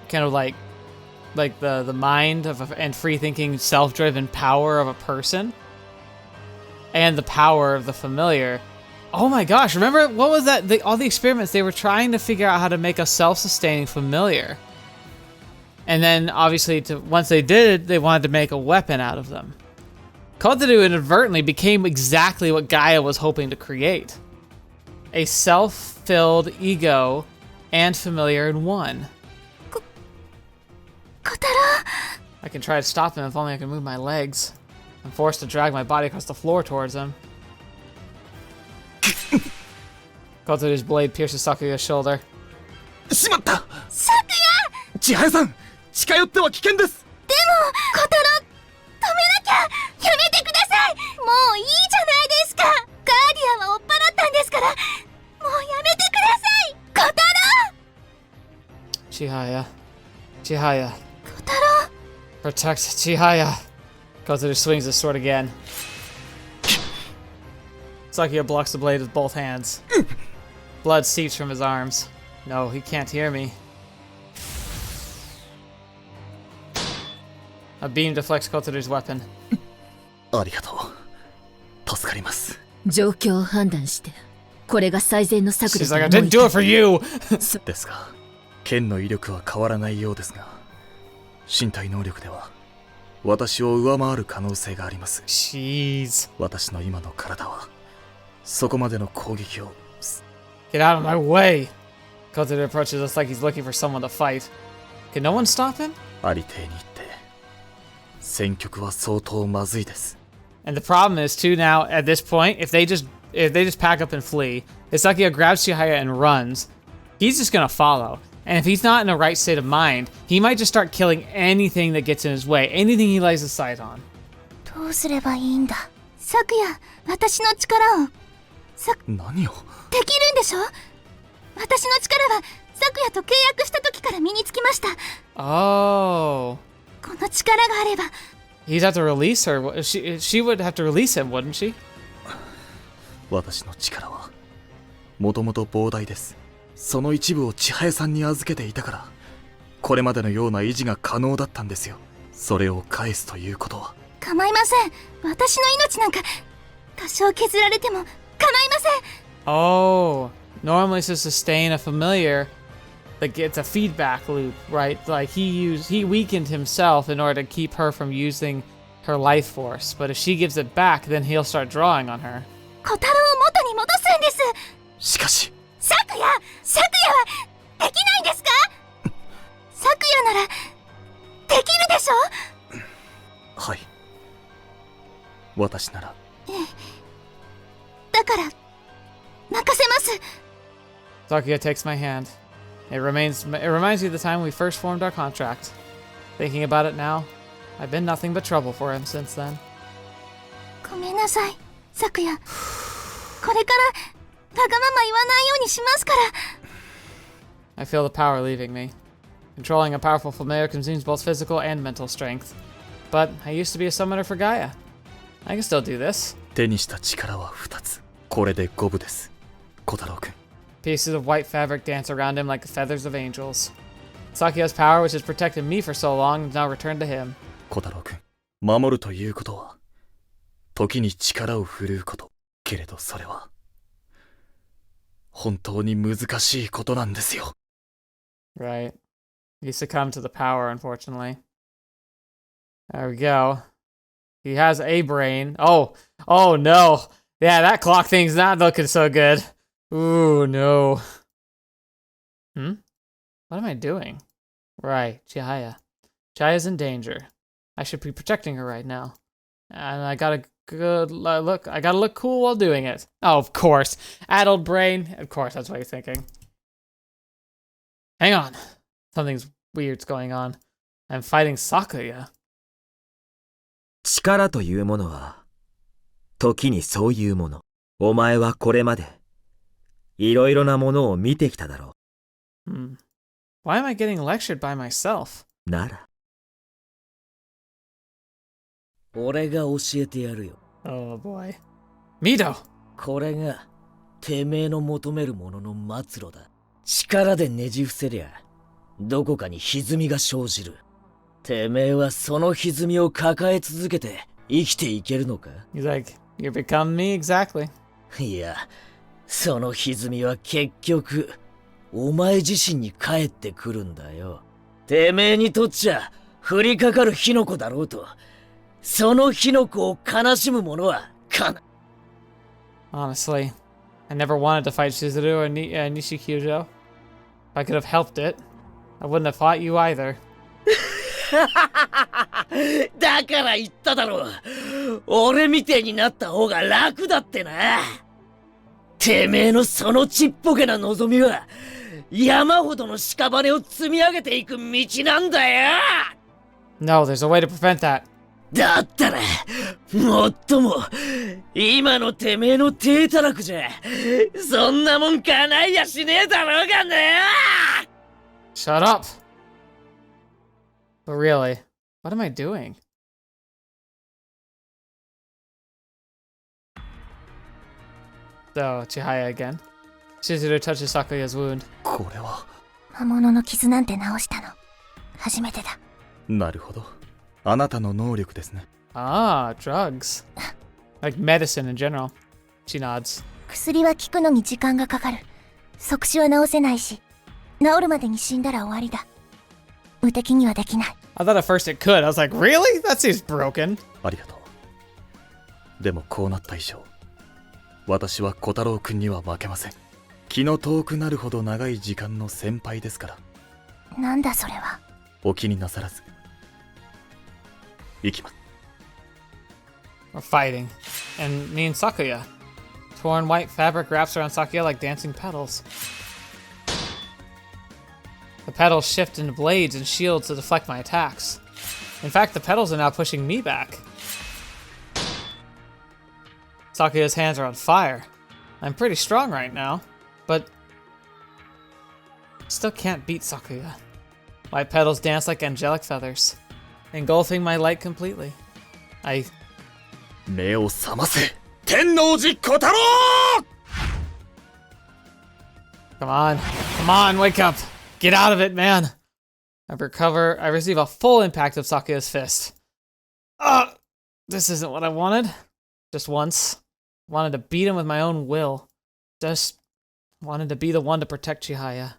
S1: kind of like the mind of and free-thinking, self-driven power of a person. And the power of the familiar. Oh my gosh, remember, what was that? All the experiments, they were trying to figure out how to make a self-sustaining familiar. And then, obviously, once they did it, they wanted to make a weapon out of them. Kotaru inadvertently became exactly what Gaia was hoping to create. A self-filled ego and familiar in one.
S5: 小太郎
S1: I can try to stop him if only I can move my legs. I'm forced to drag my body across the floor towards him. Kotaru's blade pierces Sakuya's shoulder.
S4: しまった。
S5: サクヤ
S4: 千早さん、近寄っては危険です。
S5: でも、小太郎、止めなきゃやめてください。もういいじゃないですか。ガーディアンは追っ払ったんですから、もうやめてください。小太郎
S1: Chihaya. Chihaya.
S5: 小太郎
S1: Protect Chihaya. Kotaru swings his sword again. Sakuya blocks the blade with both hands. Blood seeps from his arms. No, he can't hear me. A beam deflects Kotaru's weapon.
S4: ありがとう。助かります。
S3: 状況を判断して、これが最善の策だ
S1: She's
S3: と
S1: like,
S3: 思
S1: I
S3: い
S1: didn't do it for you!
S4: ですが、剣の威力は変わらないようですが、身体能力では私を上回る可能性があります。
S1: Jeez.
S4: 私の今の体はそこまでの攻撃を。
S1: Get out of my way! Kotaru approaches us like he's looking for someone to fight. Can no one stop him?
S4: ありていに言って戦局は相当まずいです。
S1: And the problem is too now at this point, if they just pack up and flee, if Sakuya grabs Chihaya and runs, he's just gonna follow. And if he's not in the right state of mind, he might just start killing anything that gets in his way, anything he lays his sight on.
S5: どうすればいいんだ。サクヤ、私の力を。
S4: 何を。
S5: できるんでしょ。私の力はサクヤと契約した時から身につきました。
S1: Oh.
S5: この力があれば。
S1: He'd have to release her. She would have to release him, wouldn't she?
S4: 私の力はもともと膨大です。その一部を千早さんに預けていたから、これまでのような維持が可能だったんですよ。それを返すということは。
S5: 構いません。私の命なんか多少削られても構いません。
S1: Oh. Normally to sustain a familiar, like it's a feedback loop, right? Like he weakened himself in order to keep her from using her life force. But if she gives it back, then he'll start drawing on her.
S5: 小太郎を元に戻すんです。
S4: しかし。
S5: サクヤはできないんですか。サクヤならできるでしょ。
S4: はい。私なら。
S5: だから任せます。
S1: Sakuya takes my hand. It reminds me of the time we first formed our contract. Thinking about it now, I've been nothing but trouble for him since then.
S5: ごめんなさい、サクヤ。これからわがまま言わないようにしますから。
S1: I feel the power leaving me. Controlling a powerful familiar consumes both physical and mental strength. But I used to be a summoner for Gaia. I can still do this.
S4: 手にした力は2つ。これで5分です。小太郎くん。
S1: Pieces of white fabric dance around him like the feathers of angels. Sakuya's power, which has protected me for so long, has now returned to him.
S4: 小太郎くん。守るということは、時に力を振るうこと。けれどそれは、本当に難しいことなんですよ。
S1: Right. He succumbed to the power, unfortunately. There we go. He has a brain. Oh no. Yeah, that clock thing's not looking so good. Ooh, no. What am I doing? Right, Chihaya. Chihaya's in danger. I should be protecting her right now. And I gotta look. I gotta look cool while doing it. Oh, of course. Addled brain. Of course, that's what you're thinking. Hang on. Something's weird's going on. I'm fighting Sakuya.
S2: 力というものは、時にそういうもの。お前はこれまで、いろいろなものを見てきただろう。
S1: Why am I getting lectured by myself?
S2: なら、俺が教えてやるよ。
S1: Oh boy. Mito!
S2: これが、てめえの求めるものの末路だ。力でねじ伏せりゃ、どこかに歪みが生じる。てめえはその歪みを抱え続けて生きていけるのか？
S1: He's like, you become me exactly.
S2: いや、その歪みは結局、お前自身に返ってくるんだよ。てめえにとっちゃ、降りかかる火の粉だろうと、その火の粉を悲しむ者は
S1: Honestly, I never wanted to fight Shizuru or Nishikyujo. If I could have helped it, I wouldn't have fought you either.
S2: だから言っただろう。俺みてえになった方が楽だってな。てめえのそのちっぽけな望みは、山ほどの屍を積み上げていく道なんだよ。
S1: No, there's a way to prevent that.
S2: だったら、もっとも、今のてめえの手たらくじゃ、そんなもん叶いやしねえだろうがね。
S1: Shut up. But really, what am I doing? So, Chihaya again. Shizuru touches Sakuya's wound.
S4: これは。
S5: 魔物の傷なんて治したの。初めてだ。
S4: なるほど。あなたの能力ですね。
S1: Ah, drugs. Like medicine in general. She nods.
S5: 薬は効くのに時間がかかる。即死は治せないし、治るまでに死んだら終わりだ。無敵にはできない。
S1: I thought at first it could. I was like, really? That seems broken.
S4: ありがとう。でもこうなった以上、私は小太郎くんには負けません。気の遠くなるほど長い時間の先輩ですから。
S5: なんだそれは。
S4: お気になさらず。行きます。
S1: We're fighting. And me and Sakuya. Torn white fabric wraps around Sakuya like dancing petals. The petals shift into blades and shields to deflect my attacks. In fact, the petals are now pushing me back. Sakuya's hands are on fire. I'm pretty strong right now, but still can't beat Sakuya. White petals dance like angelic feathers, engulfing my light completely.
S4: 目を覚ませ、天王寺小太郎!
S1: Come on, wake up. Get out of it, man. I receive a full impact of Sakuya's fist. This isn't what I wanted. Just once. Wanted to beat him with my own will. Just wanted to be the one to protect Chihaya.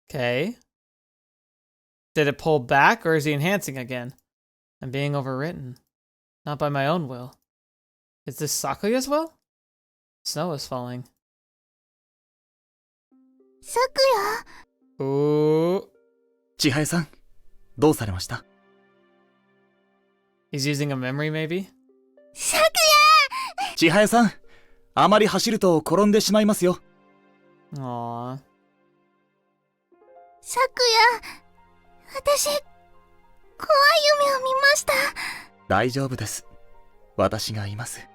S1: Okay. Did it pull back, or is he enhancing again? I'm being overwritten. Not by my own will. Is this Sakuya's will? Snow is falling.
S5: さくや。
S1: Ooh.
S4: 千早さん、どうされました？
S1: He's using a memory, maybe?
S5: さくや。
S4: 千早さん、あまり走ると転んでしまいますよ。
S1: Aww.
S5: さくや。私、怖い夢を見ました。
S4: 大丈夫です。私がいます。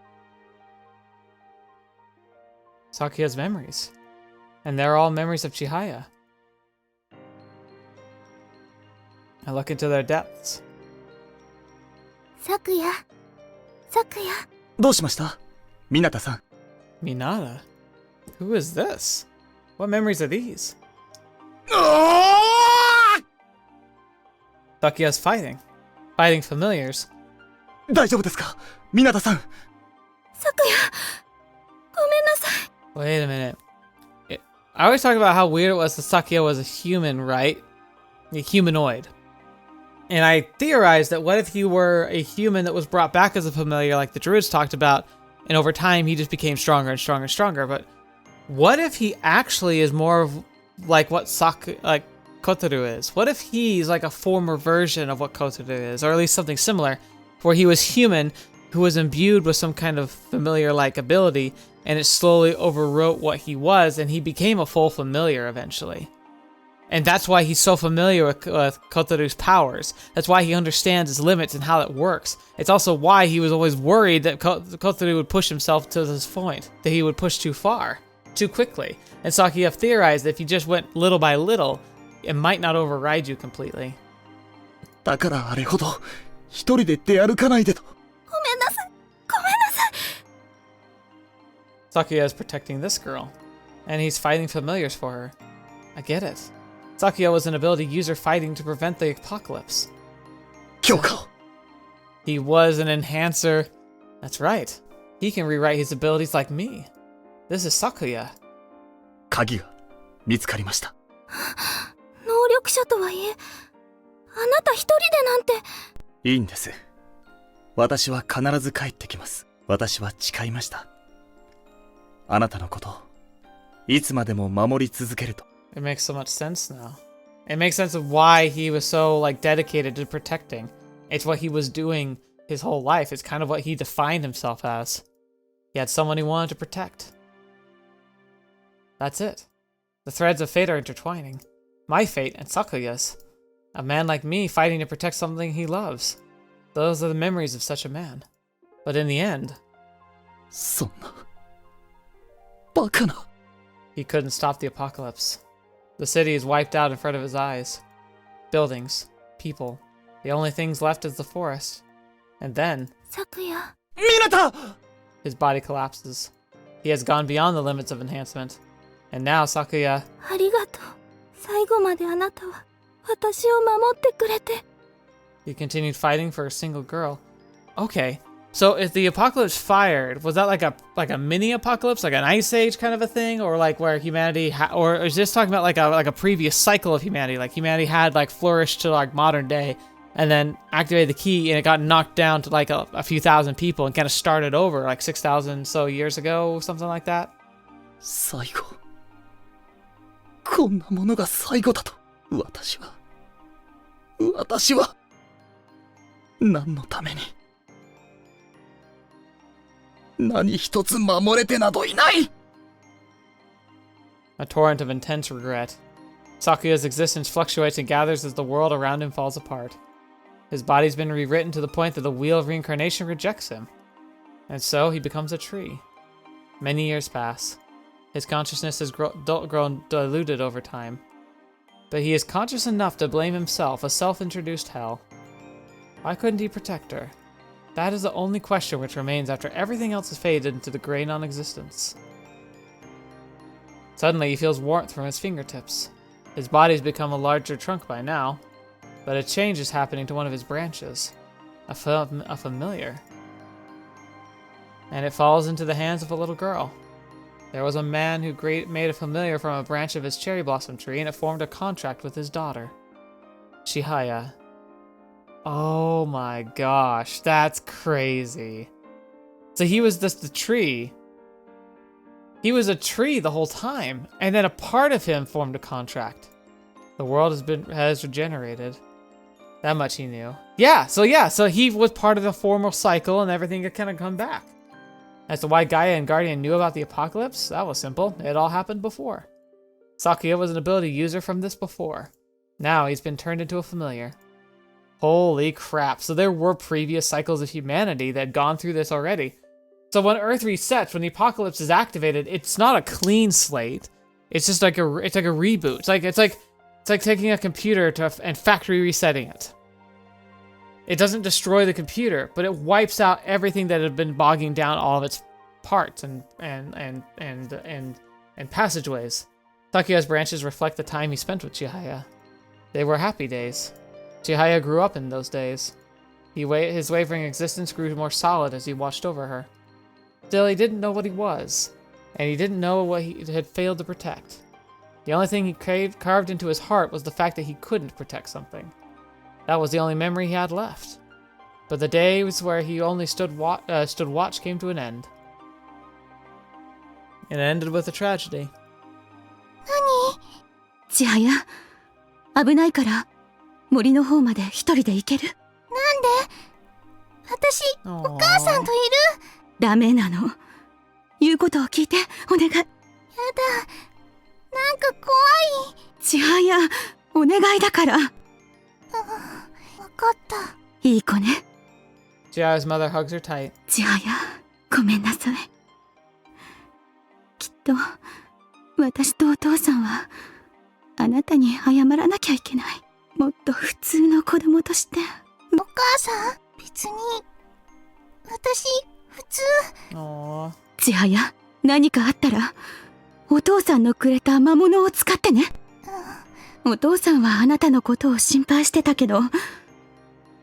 S1: Sakuya's memories. And they're all memories of Chihaya. I look into their depths.
S5: さくや、さくや。
S4: どうしました湊さん。
S1: Minata? Who is this? What memories are these? Sakuya's fighting. Fighting familiars.
S4: 大丈夫ですか湊さん。
S5: さくや、ごめんなさい。
S1: Wait a minute. I always talk about how weird it was that Sakuya was a human, right? A humanoid. And I theorized that what if he were a human that was brought back as a familiar like the druids talked about, and over time he just became stronger and stronger and stronger. But what if he actually is more of like what Kotarou is? What if he's like a former version of what Kotarou is, or at least something similar, where he was human who was imbued with some kind of familiar-like ability, and it slowly overwrote what he was, and he became a full familiar eventually. And that's why he's so familiar with Kotarou's powers. That's why he understands his limits and how that works. It's also why he was always worried that Kotarou would push himself to this point, that he would push too far, too quickly. And Sakuya theorized that if you just went little by little, it might not override you completely.
S4: だからあれほど一人で出歩かないでと。
S5: ごめんなさい。ごめんなさい。
S1: Sakuya is protecting this girl, and he's fighting familiars for her. I get it. Sakuya was an ability user fighting to prevent the apocalypse.
S4: 強化を。
S1: He was an enhancer. That's right. He can rewrite his abilities like me. This is Sakuya.
S4: 鍵が見つかりました。
S5: 能力者とはいえ、あなた一人でなんて。
S4: いいんです。私は必ず帰ってきます。私は誓いました。あなたのことをいつまでも守り続けると。
S1: It makes so much sense now. It makes sense of why he was so like dedicated to protecting. It's what he was doing his whole life. It's kind of what he defined himself as. He had someone he wanted to protect. That's it. The threads of fate are intertwining. My fate and Sakuya's. A man like me fighting to protect something he loves. Those are the memories of such a man. But in the end,
S4: そんなバカな。
S1: he couldn't stop the apocalypse. The city is wiped out in front of his eyes. Buildings, people. The only things left is the forest. And then,
S5: さくや。
S4: 湊！
S1: his body collapses. He has gone beyond the limits of enhancement. And now Sakuya...
S5: ありがとう。最後まであなたは私を守ってくれて。
S1: He continued fighting for a single girl. Okay, so if the apocalypse fired, was that like a mini apocalypse, like an ice age kind of a thing, or like where humanity, or is this talking about like a previous cycle of humanity, like humanity had like flourished to like modern day, and then activated the key and it got knocked down to like a few thousand people and kind of started over like 6,000 so years ago, something like that?
S4: 最後。こんなものが最後だと。私は何のために何一つ守れてなどいない。
S1: A torrent of intense regret. Sakuya's existence fluctuates and gathers as the world around him falls apart. His body's been rewritten to the point that the wheel of reincarnation rejects him. And so he becomes a tree. Many years pass. His consciousness has grown diluted over time. But he is conscious enough to blame himself, a self-introduced hell. Why couldn't he protect her? That is the only question which remains after everything else has faded into the gray non-existence. Suddenly he feels warmth from his fingertips. His body's become a larger trunk by now, but a change is happening to one of his branches. A familiar. And it falls into the hands of a little girl. There was a man who made a familiar from a branch of his cherry blossom tree, and it formed a contract with his daughter. Chihaya. Oh my gosh, that's crazy. So he was just the tree. He was a tree the whole time, and then a part of him formed a contract. The world has regenerated. That much he knew. So he was part of the former cycle, and everything had kind of come back. As to why Gaia and Guardian knew about the apocalypse, that was simple. It all happened before. Sakuya was an ability user from this before. Now he's been turned into a familiar. Holy crap. So there were previous cycles of humanity that had gone through this already. So when Earth resets, when the apocalypse is activated, it's not a clean slate. It's just like it's like a reboot. It's like taking a computer and factory resetting it. It doesn't destroy the computer, but it wipes out everything that had been bogging down all of its parts and passageways. Sakuya's branches reflect the time he spent with Chihaya. They were happy days. Chihaya grew up in those days. His wavering existence grew more solid as he watched over her. Still, he didn't know what he was, and he didn't know what he had failed to protect. The only thing he carved into his heart was the fact that he couldn't protect something. That was the only memory he had left. But the days where he only stood watch came to an end. It ended with a tragedy.
S3: 千早、危ないから森の方まで一人で行ける？
S5: 私、お母さんといる。
S3: ダメなの。言うことを聞いて、お願い。
S5: やだ。なんか怖い。
S3: 千早、お願いだから。
S5: わかった。
S3: いい子ね。
S1: Chihaya's mother hugs her tight.
S3: 千早、ごめんなさい。きっと、私とお父さんは、あなたに謝らなきゃいけない。もっと普通の子供として。
S5: お母さん、別に、私、普通。
S1: Aww.
S3: 千早、何かあったら、お父さんのくれた魔物を使ってね。お父さんはあなたのことを心配してたけど、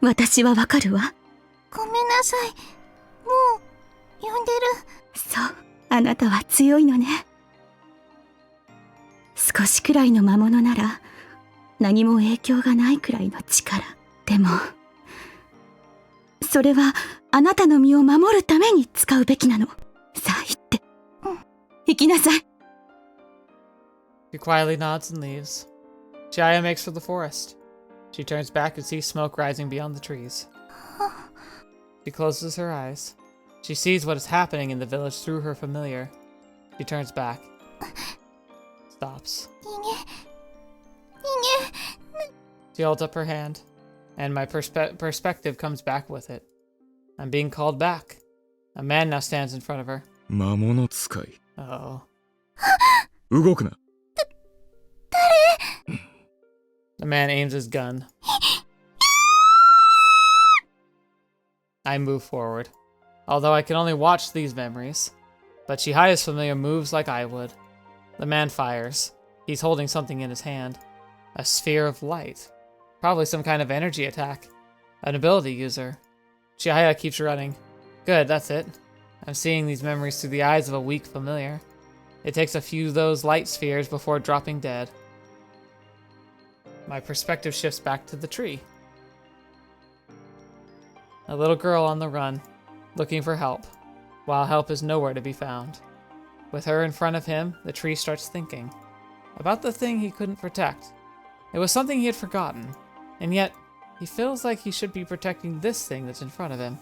S3: 私はわかるわ。
S5: ごめんなさい。もう、呼んでる。
S3: そう、あなたは強いのね。少しくらいの魔物なら、何も影響がないくらいの力。でも、それはあなたの身を守るために使うべきなの。さあ行って。行きなさい。
S1: She quietly nods and leaves. Chihaya makes for the forest. She turns back and sees smoke rising beyond the trees. She closes her eyes. She sees what is happening in the village through her familiar. She turns back. Stops. She holds up her hand, and my perspective comes back with it. I'm being called back. A man now stands in front of her.
S4: 魔物使い。
S1: Uh-oh.
S4: 動くな。
S1: The man aims his gun. I move forward, although I can only watch these memories. But Chihaya's familiar moves like I would. The man fires. He's holding something in his hand. A sphere of light. Probably some kind of energy attack. An ability user. Chihaya keeps running. Good, that's it. I'm seeing these memories through the eyes of a weak familiar. It takes a few of those light spheres before dropping dead. My perspective shifts back to the tree. A little girl on the run, looking for help, while help is nowhere to be found. With her in front of him, the tree starts thinking about the thing he couldn't protect. It was something he had forgotten, and yet he feels like he should be protecting this thing that's in front of him,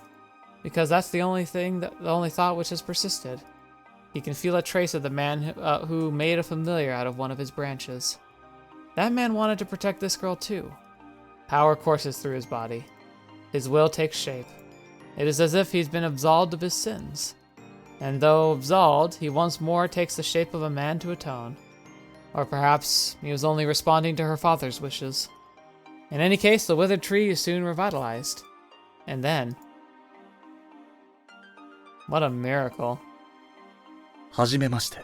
S1: because that's the only thought which has persisted. He can feel a trace of the man who made a familiar out of one of his branches. That man wanted to protect this girl too. Power courses through his body. His will takes shape. It is as if he's been absolved of his sins. And though absolved, he once more takes the shape of a man to atone. Or perhaps he was only responding to her father's wishes. In any case, the withered tree is soon revitalized. And then... what a miracle.
S4: はじめまして。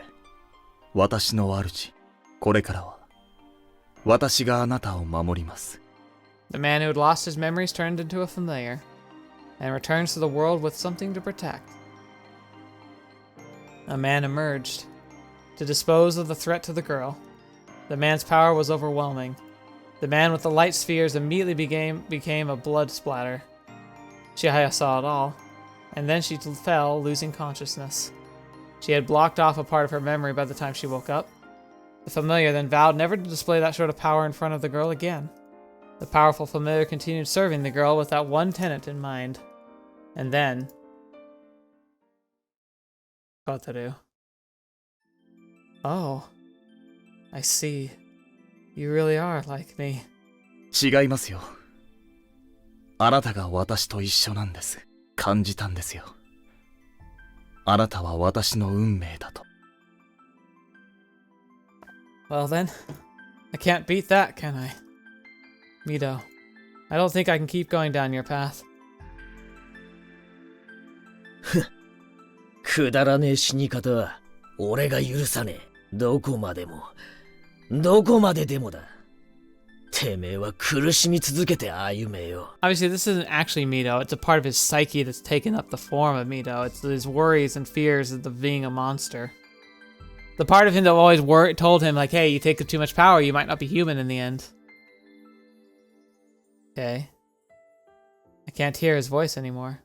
S4: 私の主。これからは、私があなたを守ります。
S1: The man who had lost his memories turned into a familiar, and returns to the world with something to protect. A man emerged, to dispose of the threat to the girl. The man's power was overwhelming. The man with the light spheres immediately became a blood splatter. Chihaya saw it all, and then she fell, losing consciousness. She had blocked off a part of her memory by the time she woke up. The familiar then vowed never to display that sort of power in front of the girl again. The powerful familiar continued serving the girl with that one tenet in mind. And then... Kotarou. Oh. I see. You really are like me.
S4: 違いますよ。あなたが私と一緒なんです。感じたんですよ。あなたは私の運命だと。
S1: Well then, I can't beat that, can I? Mido, I don't think I can keep going down your path.
S2: くだらねえ死に方は俺が許さねえ。どこまでもどこまででもだ。てめえは苦しみ続けて歩めよ。
S1: Obviously, this isn't actually Mido. It's a part of his psyche that's taken up the form of Mido. It's his worries and fears of being a monster. The part of him that always told him, like, hey, you take too much power, you might not be human in the end. Okay. I can't hear his voice anymore.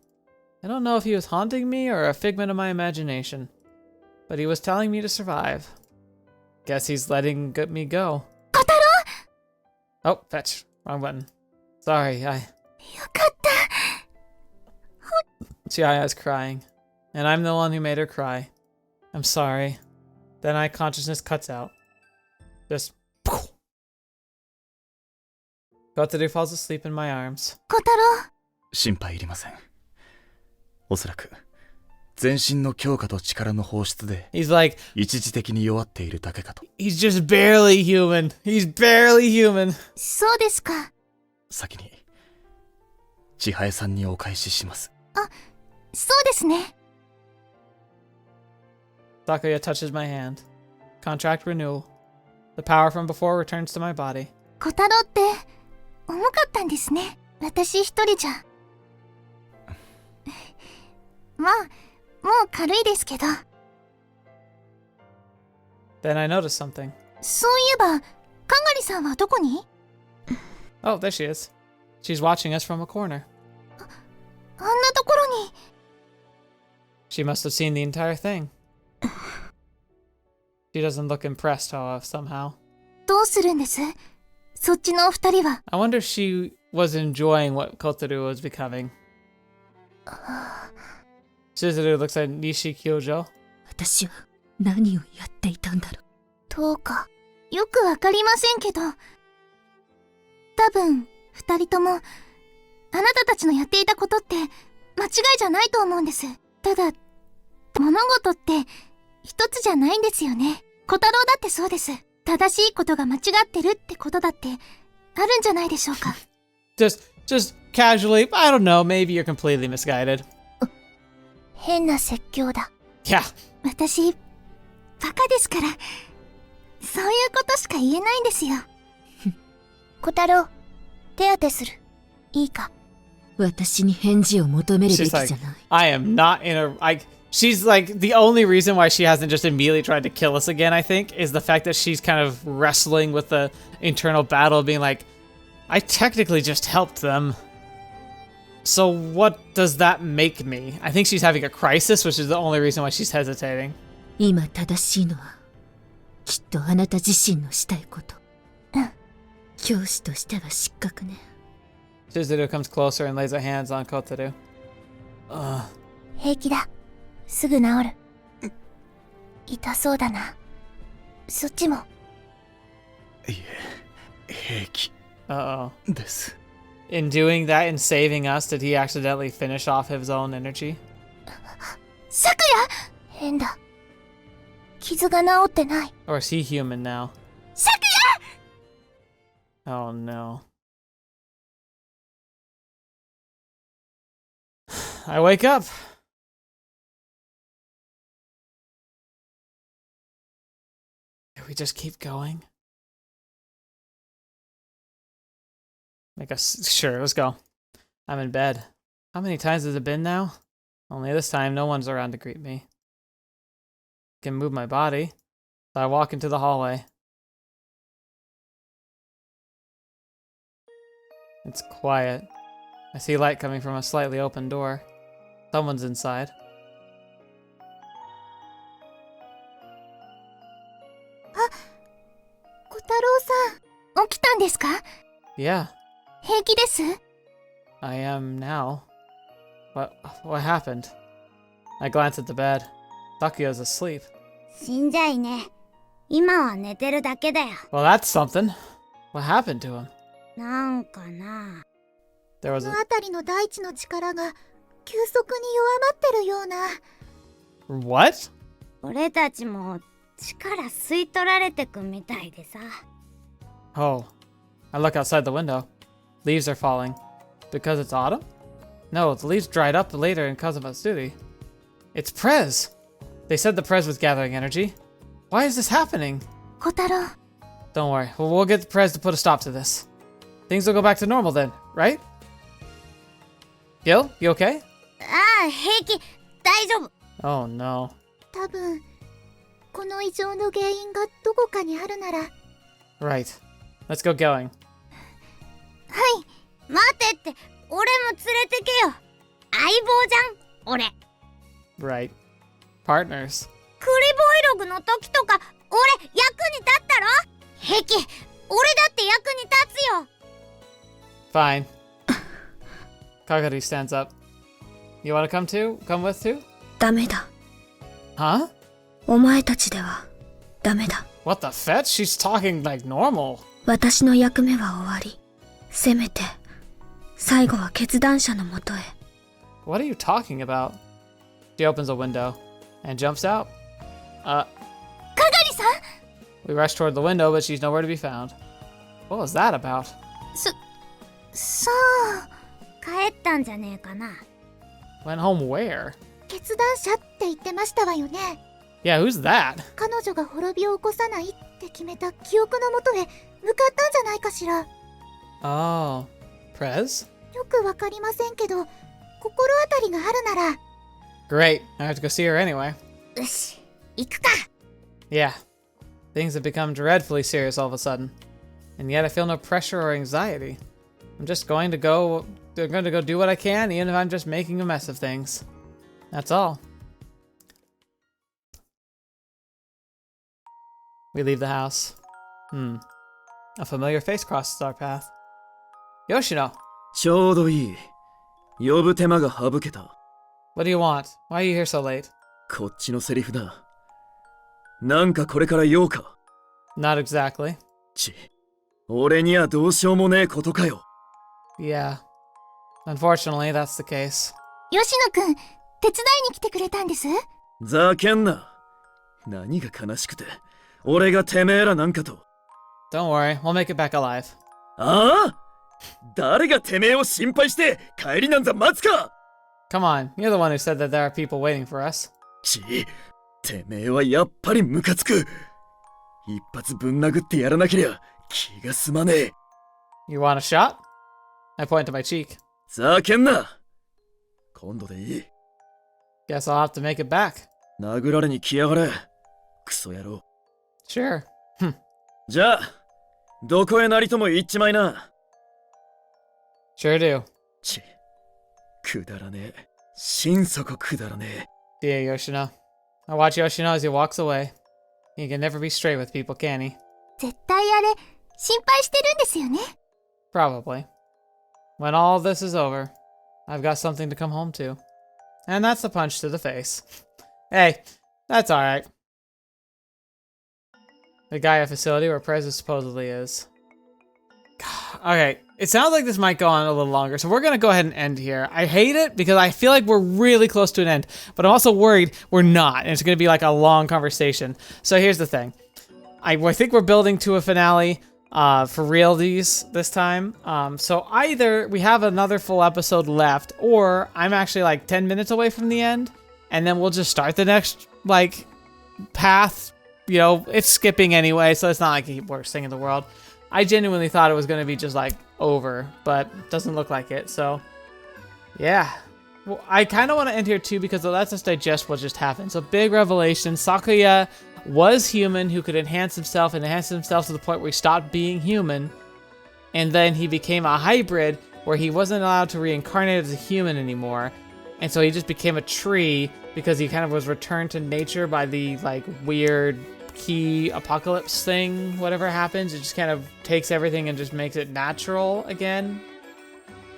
S1: I don't know if he was haunting me or a figment of my imagination. But he was telling me to survive. Guess he's letting me go.
S5: Kotarou!
S1: Oh, fetch. Wrong button. Sorry,
S5: Yokatta!
S1: Chihiya's crying. And I'm the one who made her cry. I'm sorry. Then my consciousness cuts out. Just... Kotarou falls asleep in my arms.
S5: Kotarou!
S4: 心配いりません。おそらく全身の強化と力の放出で
S1: He's like...
S4: 一時的に弱っているだけかと。
S1: He's just barely human. He's barely human.
S5: そうですか。
S4: 先に千早さんにお返しします。
S5: そうですね。
S1: Sakuya touches my hand. Contract renewal. The power from before returns to my body.
S5: 小太郎って重かったんですね。私一人じゃ。まあ、もう軽いですけど。
S1: Then I noticed something.
S5: そういえば、かがりさんはどこに？
S1: Oh, there she is. She's watching us from a corner.
S5: あんなところに。
S1: She must have seen the entire thing. She doesn't look impressed, somehow.
S5: どうするんです？そっちのお二人は。
S1: I wonder if she was enjoying what Kotarou was becoming. Shizuru looks at Nishi Kyojo.
S3: 私は何をやっていたんだろう。
S5: どうか、よくわかりませんけど。多分、二人とも、あなたたちのやっていたことって間違いじゃないと思うんです。ただ、物事って一つじゃないんですよね。小太郎だってそうです。正しいことが間違ってるってことだってあるんじゃないでしょうか。
S1: Just casually, I don't know, maybe you're completely misguided.
S5: 変な説教だ。
S1: Yeah.
S5: 私、バカですから、そういうことしか言えないんですよ。小太郎、手当てする。いいか。
S3: 私に返事を求めるべき
S1: She's
S3: じゃ
S1: like,
S3: ない。
S1: I am not in a... She's like, the only reason why she hasn't just immediately tried to kill us again, I think, is the fact that she's kind of wrestling with the internal battle, being like, I technically just helped them. So what does that make me? I think she's having a crisis, which is the only reason why she's hesitating.
S3: 今正しいのは、きっとあなた自身のしたいこと。
S5: うん。
S3: 教師としては失格ね。
S1: Shizuru comes closer and lays her hands on Kotarou.
S5: 平気だ。すぐ治る。痛そうだな。そっちも。
S4: いえ、平気
S1: Uh-oh.
S4: です。
S1: In doing that and saving us, did he accidentally finish off his own energy?
S5: サクヤ！変だ。傷が治ってない。
S1: Or is he human now?
S5: サクヤ！
S1: Oh no. I wake up. Do we just keep going? Sure, let's go. I'm in bed. How many times has it been now? Only this time, no one's around to greet me. I can move my body. So I walk into the hallway. It's quiet. I see light coming from a slightly open door. Someone's inside.
S5: Ah, Kotarou-san, 起きたんですか？
S1: Yeah,
S5: 平気です。
S1: I am now. What happened? I glance at the bed. Sakuya's asleep.
S5: 死んじゃいね。今は寝てるだけだよ。
S1: Well, that's something. What happened to him?
S5: なんかな。
S1: There was
S5: この辺りの大地の力が急速に弱まってるような。
S1: What?
S5: 俺たちも
S6: 力吸い取られてくみたいでさ。
S1: Oh, I look outside the window. Leaves are falling. Because it's autumn? No, the leaves dried up later in Kazamatsuri. It's Prez! They said the Prez was gathering energy. Why is this happening?
S5: 小太郎、
S1: Don't worry, we'll get the Prez to put a stop to this. Things will go back to normal then, right? Gil, you okay?
S6: ああ、平気。大丈夫。
S1: Oh no.
S3: 多分、この異常の原因がどこかにあるなら、
S1: Right. Let's go going.
S6: はい。待ってって、俺も連れてけよ。相棒じゃん、俺。
S1: Right. Partners.
S6: クリボイログの時とか、俺、役に立ったろ。平気。俺だって役に立つよ。
S1: Fine. Kotarou stands up. You want to come too? Come with too?
S5: ダメだ。
S1: Huh?
S5: お前たちではダメだ。
S1: What the fetch? She's talking like normal.
S5: 私の役目は終わり。せめて、最後は決断者のもとへ。
S1: What are you talking about? She opens a window and jumps out.
S5: かがりさん
S1: We rush toward the window, but she's nowhere to be found. What was that about?
S6: そう。帰ったんじゃねえかな。
S1: Went home where?
S3: 決断者って言ってましたわよね。
S1: Yeah, who's that?
S3: 彼女が滅びを起こさないって決めた記憶のもとへ向かったんじゃないかしら。
S1: Oh, Prez?
S3: よくわかりませんけど、心当たりがあるなら。
S1: Great. I have to go see her anyway.
S6: よし、行くか。
S1: Yeah. Things have become dreadfully serious all of a sudden. And yet I feel no pressure or anxiety. I'm just going to go do what I can, even if I'm just making a mess of things. That's all. We leave the house. A familiar face crosses our path. Yoshino,
S2: ちょうどいい。呼ぶ手間が省けた。
S1: what do you want? Why are you here so late?
S2: こっちのセリフだ。なんかこれから用か。
S1: Not exactly.
S2: 俺にはどうしようもねえことかよ。
S1: Yeah. Unfortunately, that's the case.
S3: 吉野くん、手伝いに来てくれたんです。
S2: ざけんな。何が悲しくて、俺がてめえらなんかと。
S1: Don't worry, we'll make it back alive.
S2: ああ？誰がてめえを心配して帰りなんざ待つか。
S1: Come on, you're the one who said that there are people waiting for us.
S2: てめえはやっぱりムカつく。一発ぶん殴ってやらなけりゃ気が済まねえ。
S1: You want a shot? I point to my cheek.
S2: ざけんな。今度でいい。
S1: Guess I'll have to make it back.
S2: 殴られに来やがれ。クソ野郎。
S1: Sure.
S2: じゃあ、どこへなりとも行っちまいな。
S1: Sure do.
S2: くだらねえ。心底くだらねえ。
S1: See ya, Yoshino. I watch Yoshino as he walks away. He can never be straight with people, can he?
S3: 絶対あれ、心配してるんですよね。
S1: Probably. When all this is over, I've got something to come home to. And that's the punch to the face. Hey, that's alright. The Gaia facility where Prez supposedly is. Okay, it sounds like this might go on a little longer, so we're gonna go ahead and end here. I hate it because I feel like we're really close to an end, but I'm also worried we're not, and it's gonna be like a long conversation. So here's the thing. I think we're building to a finale for realties this time. So either we have another full episode left, or I'm actually like 10 minutes away from the end, and then we'll just start the next, like, path. You know, it's skipping anyway, so it's not like the worst thing in the world. I genuinely thought it was going to be just, like, over, but it doesn't look like it, so yeah. Well, I kind of want to end here, too, because it lets us digest what just happened. So, big revelation. Sakuya was human who could enhance himself to the point where he stopped being human, and then he became a hybrid where he wasn't allowed to reincarnate as a human anymore, and so he just became a tree because he kind of was returned to nature by the, like, weird key apocalypse thing. Whatever happens, it just kind of takes everything and just makes it natural again.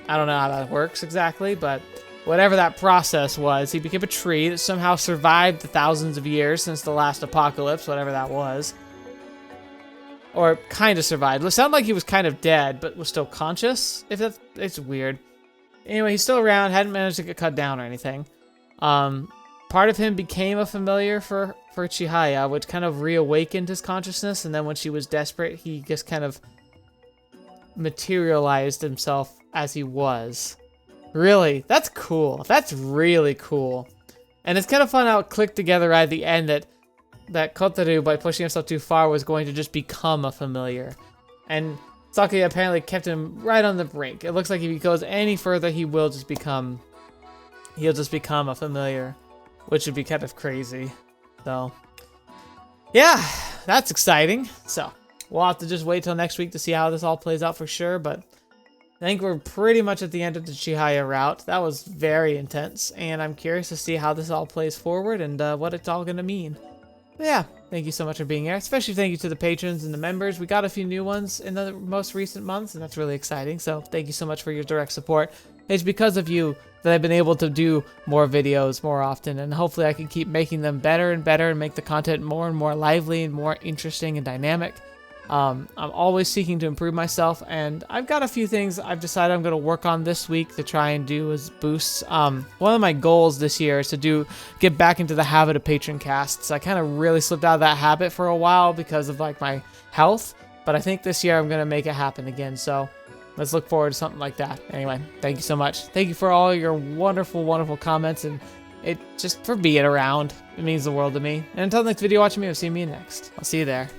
S1: I don't know how that works exactly, but whatever that process was, he became a tree that somehow survived the thousands of years since the last apocalypse, whatever that was. Or kind of survived. It sounded like he was kind of dead, but was still conscious. It's weird. Anyway, he's still around, hadn't managed to get cut down or anything. part of him became a familiar for Chihaya, which kind of reawakened his consciousness, and then when she was desperate, he just kind of materialized himself as he was. Really, that's cool. That's really cool. And it's kind of fun how it clicked together right at the end that Kotarou, by pushing himself too far, was going to just become a familiar. And Sakuya apparently kept him right on the brink. It looks like if he goes any further, he'll just become a familiar, which would be kind of crazy. So, yeah, that's exciting. So, we'll have to just wait till next week to see how this all plays out for sure, but I think we're pretty much at the end of the Chihaya route. That was very intense, and I'm curious to see how this all plays forward and what it's all going to mean. But yeah, thank you so much for being here. Especially thank you to the patrons and the members. We got a few new ones in the most recent months, and that's really exciting. So thank you so much for your direct support. It's because of you that I've been able to do more videos more often, and hopefully I can keep making them better and better and make the content more and more lively and more interesting and dynamic. I'm always seeking to improve myself, and I've got a few things I've decided I'm going to work on this week to try and do as boosts. One of my goals this year is to get back into the habit of patron casts. I kind of really slipped out of that habit for a while because of like my health, but I think this year I'm going to make it happen again, so let's look forward to something like that. Anyway, thank you so much. Thank you for all your wonderful, wonderful comments, and it just for being around. It means the world to me. And until the next video watching me, I'll see me next. I'll see you there.